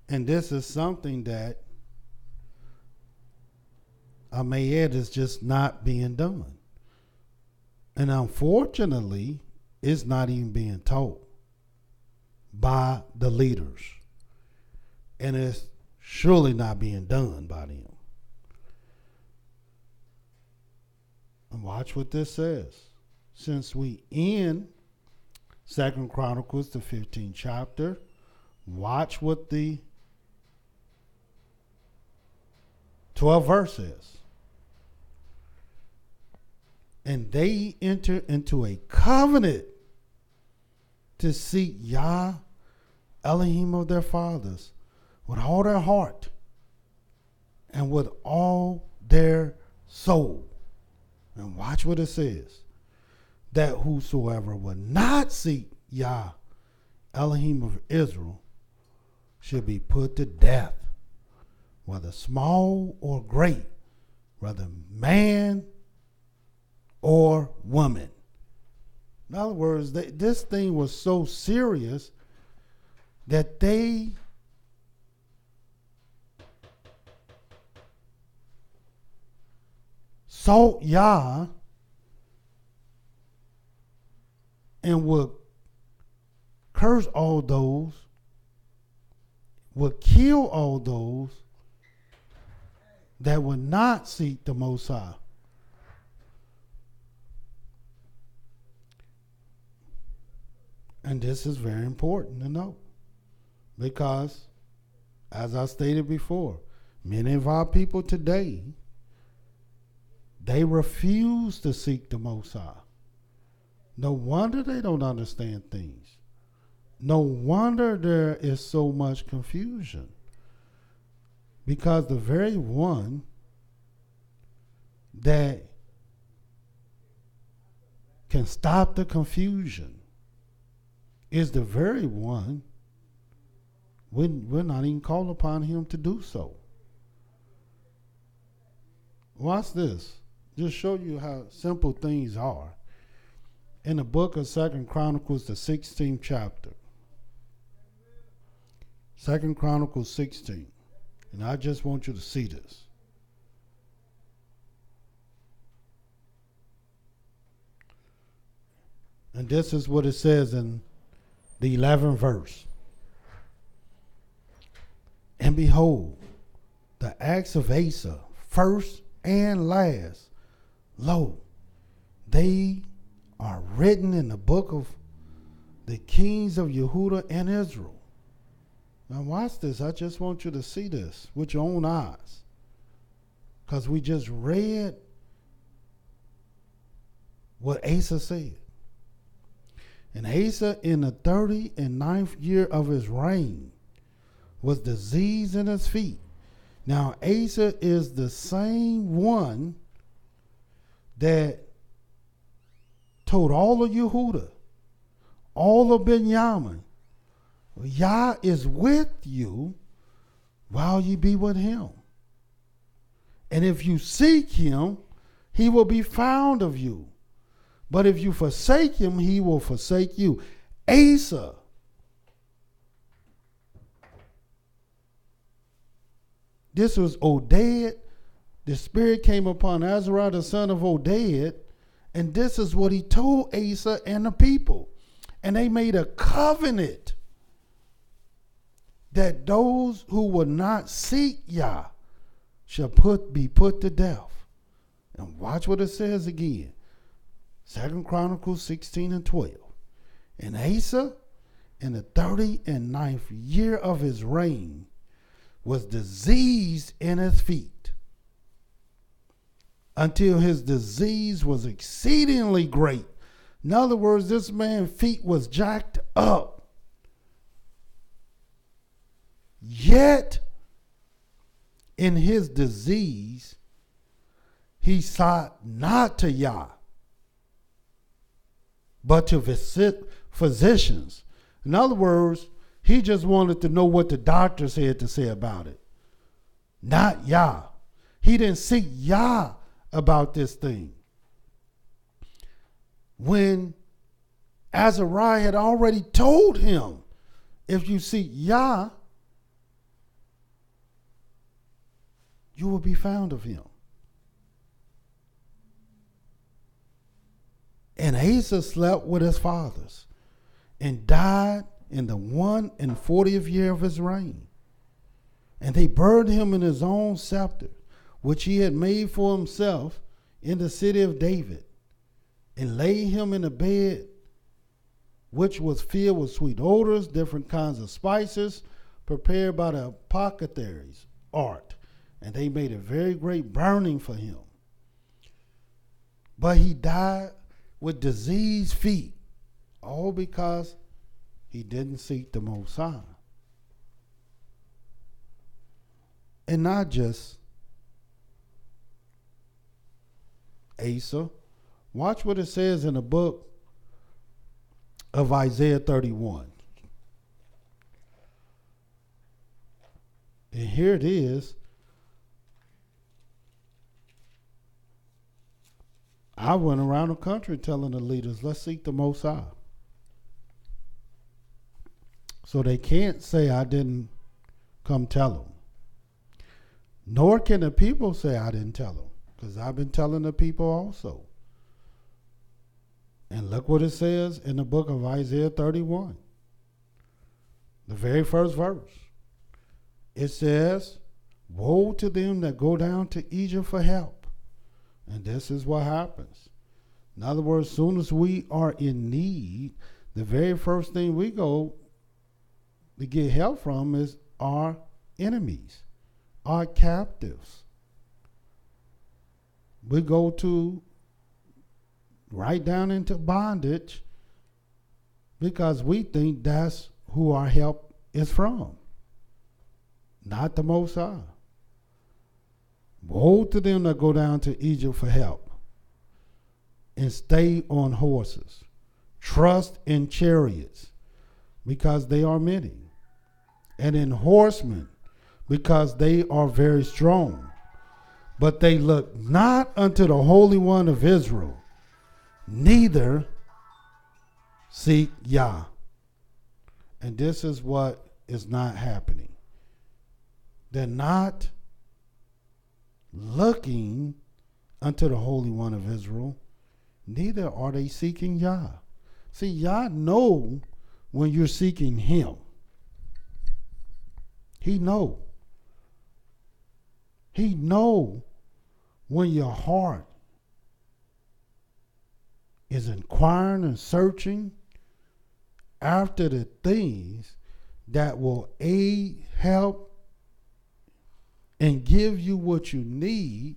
And this is something that I may add is just not being done. And unfortunately, it's not even being taught by the leaders. And it's surely not being done by them. And watch what this says. Since we in 2 Chronicles, the 15th chapter, watch what the 12th verse says. And they enter into a covenant to seek Yah, Elohim of their fathers, with all their heart and with all their soul. And watch what it says. That whosoever would not seek Yah, Elohim of Israel, should be put to death, whether small or great, whether man or woman. In other words, this thing was so serious that they sought Yah and would curse all those, would kill all those that would not seek the Most High. And this is very important to know, because, as I stated before, many of our people today, they refuse to seek the Most High. No wonder they don't understand things. No wonder there is so much confusion. Because the very one that can stop the confusion is the very one we're not even called upon him to do so. Watch this. Just show you how simple things are. In the book of 2 Chronicles, the 16th chapter. 2 Chronicles 16. And I just want you to see this. And this is what it says in the 11th verse. And behold, the acts of Asa, first and last, lo, they are written in the book of the kings of Yehudah and Israel. Now watch this. I just want you to see this with your own eyes. Because we just read what Asa said. And Asa, in the 39th year of his reign, was diseased in his feet. Now Asa is the same one that told all of Yehudah, all of Benjamin, Yah is with you while you be with him. And if you seek him, he will be found of you. But if you forsake him, he will forsake you. Asa. This was Oded. The Spirit came upon Azariah, the son of Oded. And this is what he told Asa and the people. And they made a covenant that those who would not seek Yah shall be put to death. And watch what it says again. 2 Chronicles 16 and 12. And Asa, in the 39th year of his reign, was diseased in his feet, until his disease was exceedingly great. In other words, this man's feet was jacked up. Yet, in his disease, he sought not to Yah, but to physicians. In other words, he just wanted to know what the doctors had to say about it, not Yah. He didn't seek Yah about this thing. When Azariah had already told him, if you seek Yah, you will be found of him. And Asa slept with his fathers and died in the 41st year of his reign. And they buried him in his own scepter, which he had made for himself in the city of David, and laid him in a bed which was filled with sweet odors, different kinds of spices, prepared by the apothecaries' art. And they made a very great burning for him. But he died with diseased feet, all because he didn't seek the Most High. And not just Asa. Watch what it says in the book of Isaiah 31. And here it is. I went around the country telling the leaders, let's seek the Most High. So they can't say I didn't come tell them. Nor can the people say I didn't tell them, because I've been telling the people also. And look what it says in the book of Isaiah 31. The very first verse. It says, woe to them that go down to Egypt for help. And this is what happens. In other words, as soon as we are in need, the very first thing we go to get help from is our enemies, our captives. We go to right down into bondage because we think that's who our help is from, not the Most High. Woe to them that go down to Egypt for help and stay on horses, trust in chariots because they are many, and in horsemen because they are very strong. But they look not unto the Holy One of Israel, neither seek Yah. And this is what is not happening. They're not looking unto the Holy One of Israel, neither are they seeking Yah. See, Yah know when you're seeking him. He know. He know when your heart is inquiring and searching after the things that will aid, help, and give you what you need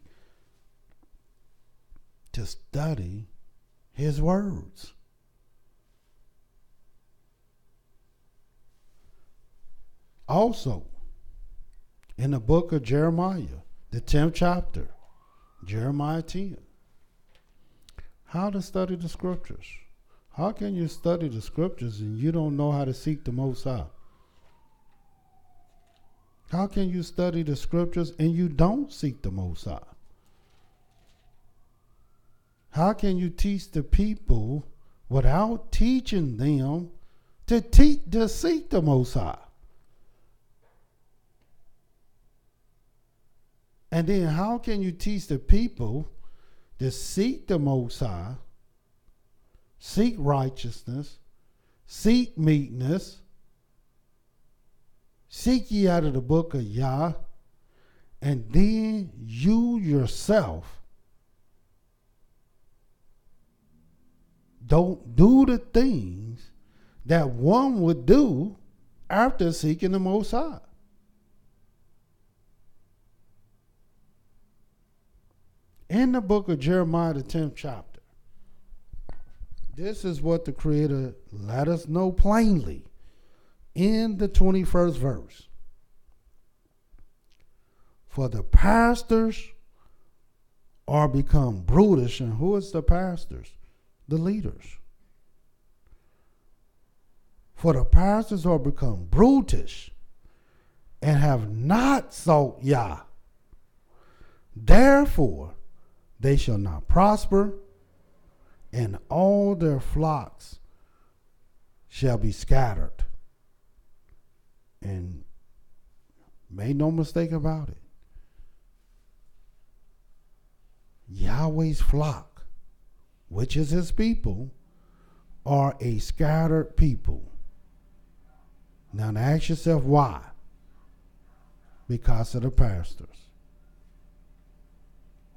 to study his words. Also, in the book of Jeremiah, the 10th chapter, Jeremiah 10. How to study the scriptures. How can you study the scriptures and you don't know how to seek the Most High? How can you study the scriptures and you don't seek the Most High? How can you teach the people without teaching them to seek the Most High? And then how can you teach the people to seek the Most High, seek righteousness, seek meekness, seek ye out of the book of Yah, and then you yourself don't do the things that one would do after seeking the Most High? In the book of Jeremiah, the 10th chapter, this is what the Creator let us know plainly in the 21st verse. For the pastors are become brutish. And who is the pastors? The leaders. For the pastors are become brutish and have not sought Yah. Therefore, they shall not prosper, and all their flocks shall be scattered. And make no mistake about it, Yahweh's flock, which is his people, are a scattered people. Now ask yourself why. Because of the pastors.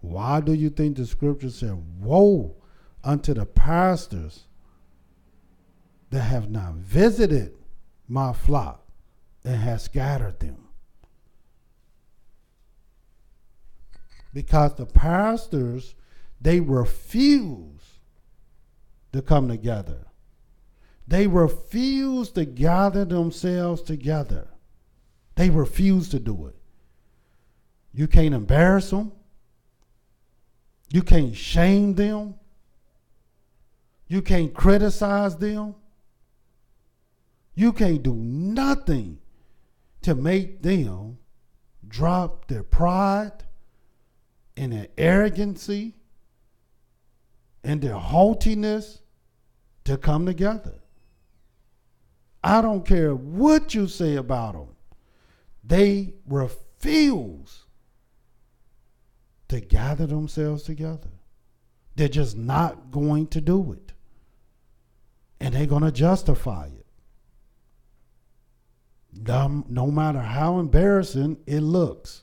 Why do you think the scripture said, woe unto the pastors that have not visited my flock and have scattered them? Because the pastors, they refuse to come together. They refuse to gather themselves together. They refuse to do it. You can't embarrass them. You can't shame them. You can't criticize them. You can't do nothing to make them drop their pride and their arrogancy and their haughtiness to come together. I don't care what you say about them. They refuse to gather themselves together. They're just not going to do it. And they're going to justify it. No matter how embarrassing it looks.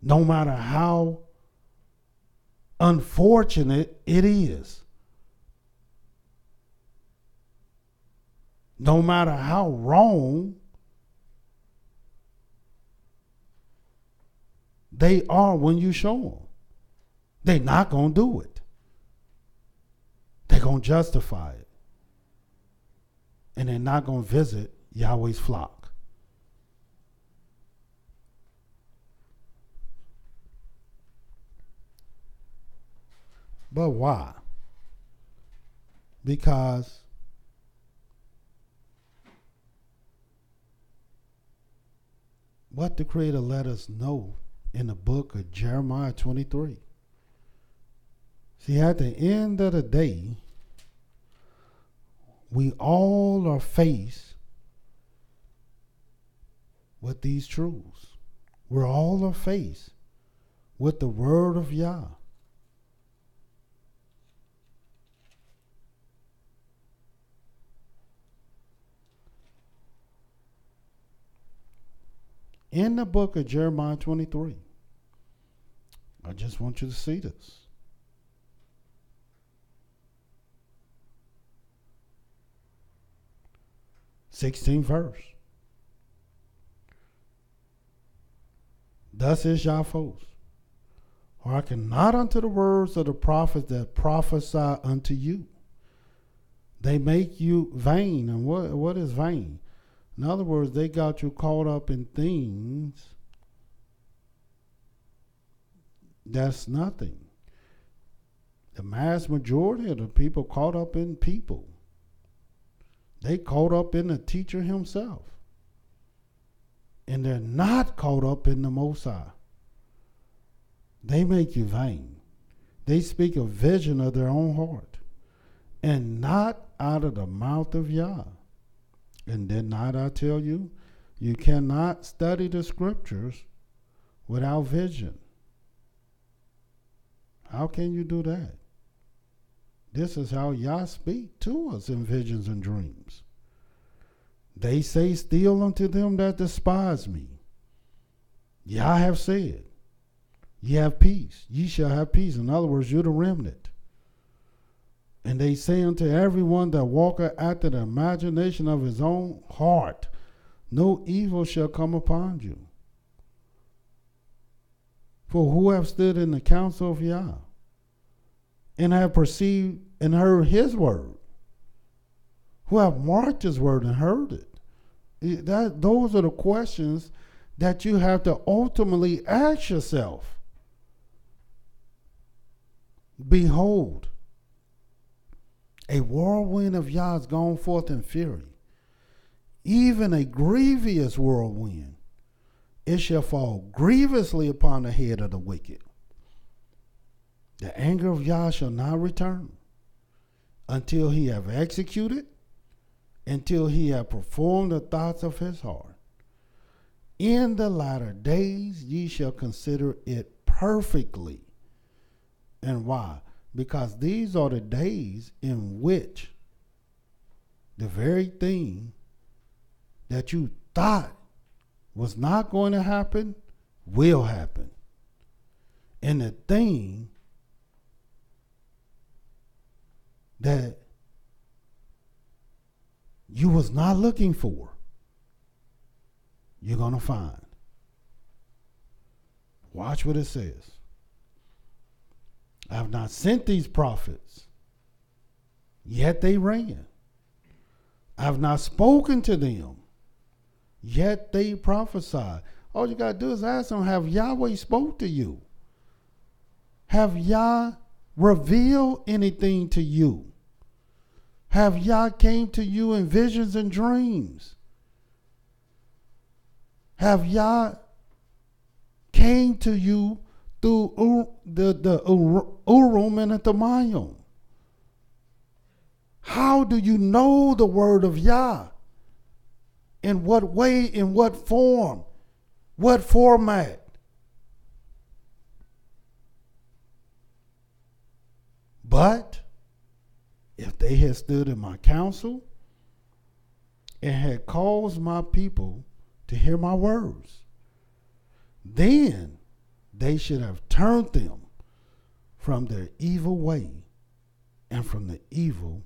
No matter how unfortunate it is. No matter how wrong they are when you show them. They're not going to do it. They're going to justify it. And they're not going to visit Yahweh's flock. But why? Because what the Creator let us know in the book of Jeremiah 23. See, at the end of the day, we all are faced with these truths. We're all are faced with the word of Yah. In the book of Jeremiah 23, I just want you to see this. 16th verse. Thus is Yah of hosts, hearken not unto the words of the prophets that prophesy unto you. They make you vain. And what is vain? In other words, they got you caught up in things that's nothing. The mass majority of the people caught up in people. They caught up in the teacher himself. And they're not caught up in the Most High. They make you vain. They speak a vision of their own heart, and not out of the mouth of Yah. And did not I tell you, you cannot study the scriptures without vision. How can you do that? This is how Yah speak to us in visions and dreams. They say still unto them that despise me. Yah have said, ye have peace. Ye shall have peace. In other words, you're the remnant. And they say unto everyone that walketh after the imagination of his own heart, no evil shall come upon you. For who have stood in the counsel of Yah, and have perceived and heard his word, who have marked his word and heard it? Those are the questions that you have to ultimately ask yourself. Behold, a whirlwind of Yah has gone forth in fury, even a grievous whirlwind. It shall fall grievously upon the head of the wicked. The anger of Yah shall not return until he have executed, until he have performed the thoughts of his heart. In the latter days ye shall consider it perfectly. And why? Because these are the days in which the very thing that you thought was not going to happen will happen. And the thing that you was not looking for, you're going to find. Watch what it says. I have not sent these prophets, yet they ran. I have not spoken to them, yet they prophesy. All you got to do is ask them, have Yahweh spoke to you? Have Yah revealed anything to you? Have Yah came to you in visions and dreams? Have Yah came to you through the Urim and the Thummim? How do you know the word of Yah? In what way, in what form, what format? But if they had stood in my counsel and had caused my people to hear my words, then they should have turned them from their evil way and from the evil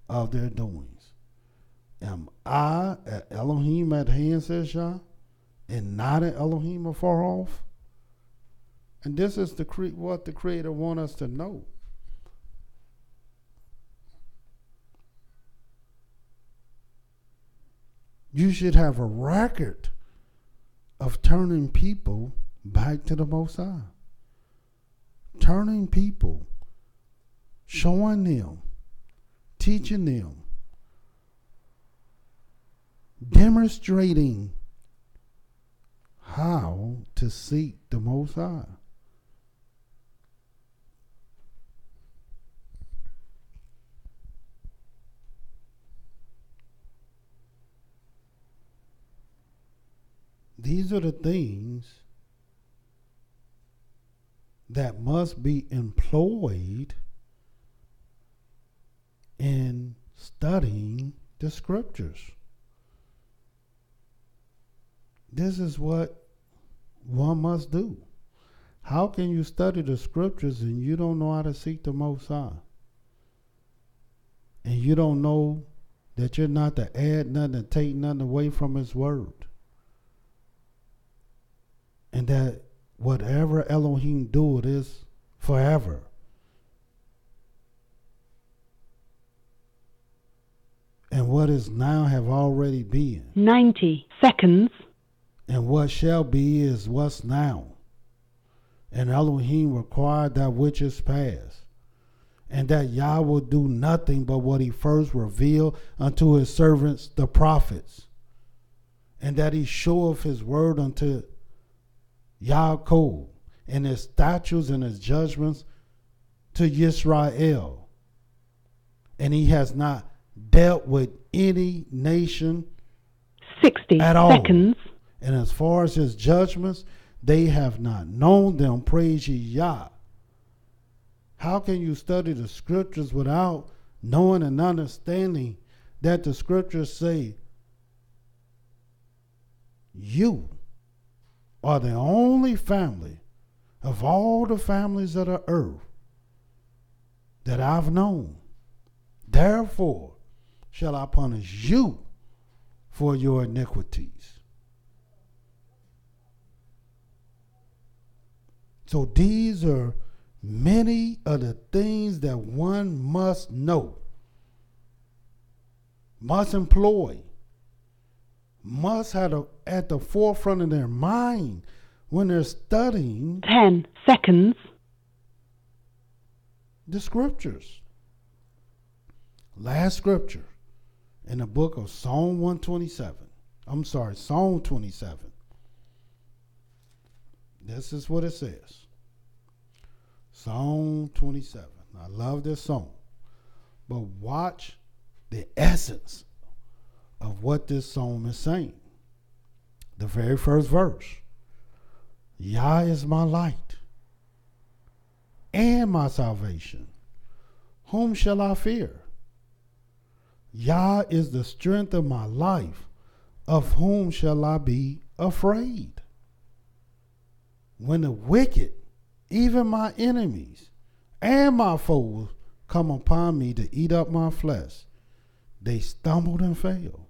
of their doings. Am I an Elohim at hand, says Yah, and not an Elohim afar off? And this is what the Creator wants us to know. You should have a record of turning people back to the Most High. Turning people, showing them, teaching them, demonstrating how to seek the Most High. These are the things that must be employed in studying the scriptures. This is what one must do. How can you study the scriptures and you don't know how to seek the Most High? And you don't know that you're not to add nothing and take nothing away from His word? And that whatever Elohim do, it is forever. And what is now have already been. 90 seconds. And what shall be is what's now. And Elohim required that which is past. And that Yah will do nothing but what He first revealed unto His servants, the prophets. And that He showeth His word unto Yaakov, and His statutes and His judgments to YIsraEL. And He has not dealt with any nation 60 at all. seconds. And as far as His judgments, they have not known them. Praise ye Yah. How can you study the scriptures without knowing and understanding that the scriptures say you are the only family of all the families of the earth that I've known. Therefore shall I punish you for your iniquities. So these are many of the things that one must know, must employ, must have at the forefront of their mind when they're studying 10 seconds. The scriptures. Last scripture in the book of Psalm 127. I'm sorry, Psalm 27. This is what it says. Psalm 27. I love this song. But watch the essence of what this psalm is saying. The very first verse. Yah is my light and my salvation. Whom shall I fear? Yah is the strength of my life. Of whom shall I be afraid? When the wicked, even my enemies and my foes, come upon me to eat up my flesh, they stumbled and fell.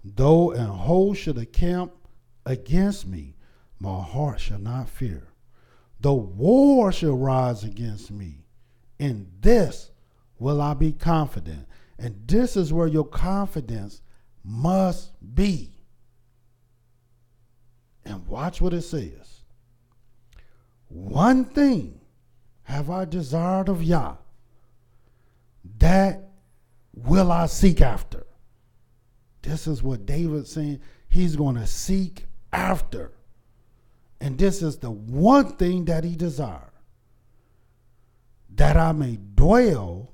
Though an host should encamp against me, my heart shall not fear. Though war shall rise against me, in this will I be confident. And this is where your confidence must be. And watch what it says. One thing have I desired of Yah, that will I seek after. This is what David's saying he's going to seek after. And this is the one thing that he desired, that I may dwell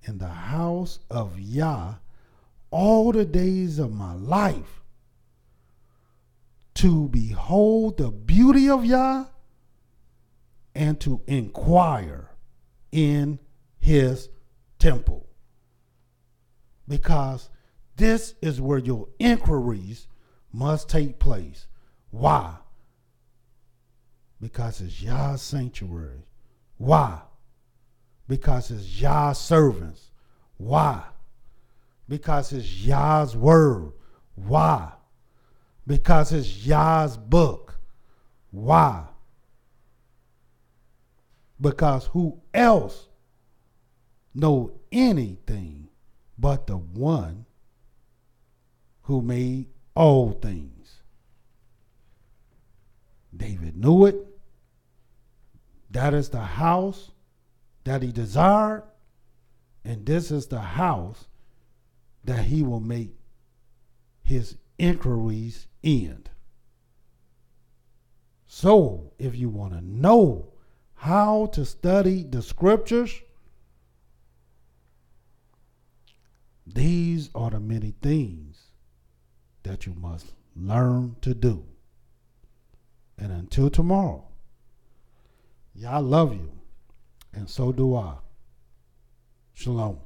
in the house of Yah all the days of my life, to behold the beauty of Yah and to inquire in his temple. Because this is where your inquiries must take place. Why? Because it's Yah's sanctuary. Why? Because it's Yah's servants. Why? Because it's Yah's word. Why? Because it's Yah's book. Why? Because who else know anything but the one who made all things? David knew it. That is the house that he desired, and this is the house that he will make his inquiries end. So, if you want to know how to study the scriptures, these are the many things that you must learn to do. And until tomorrow, Yah love you, and so do I. Shalom.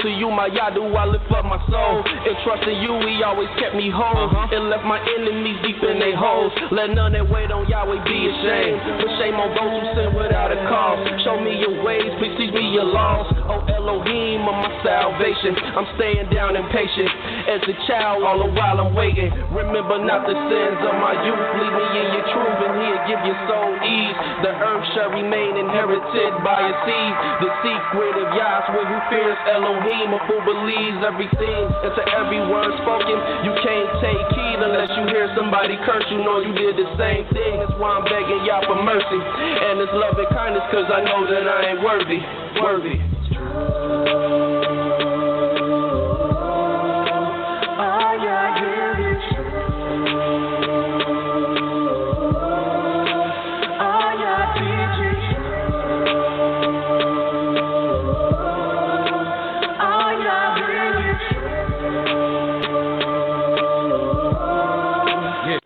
To you, my Yah, do I lift up my soul. And trust in you, he always kept me whole. And left my enemies deep in their holes. Let none that wait on Yahweh be ashamed. Put shame on those who sin without a cause. Show me your ways, please teach me your laws. Oh Elohim of my salvation, I'm staying down impatient as a child all the while I'm waiting. Remember not the sins of my youth. Lead me in your truth and he'll give your soul ease. The earth shall remain inherited by a seed. The secret of Yahweh who fears Elohim, a fool believes everything. And to every word spoken, you can't take heed unless you hear somebody curse. You know you did the same thing. That's why I'm begging Yah for mercy and His love and kindness, cause I know that I ain't worthy.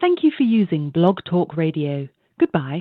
Thank you for using Blog Talk Radio. Goodbye.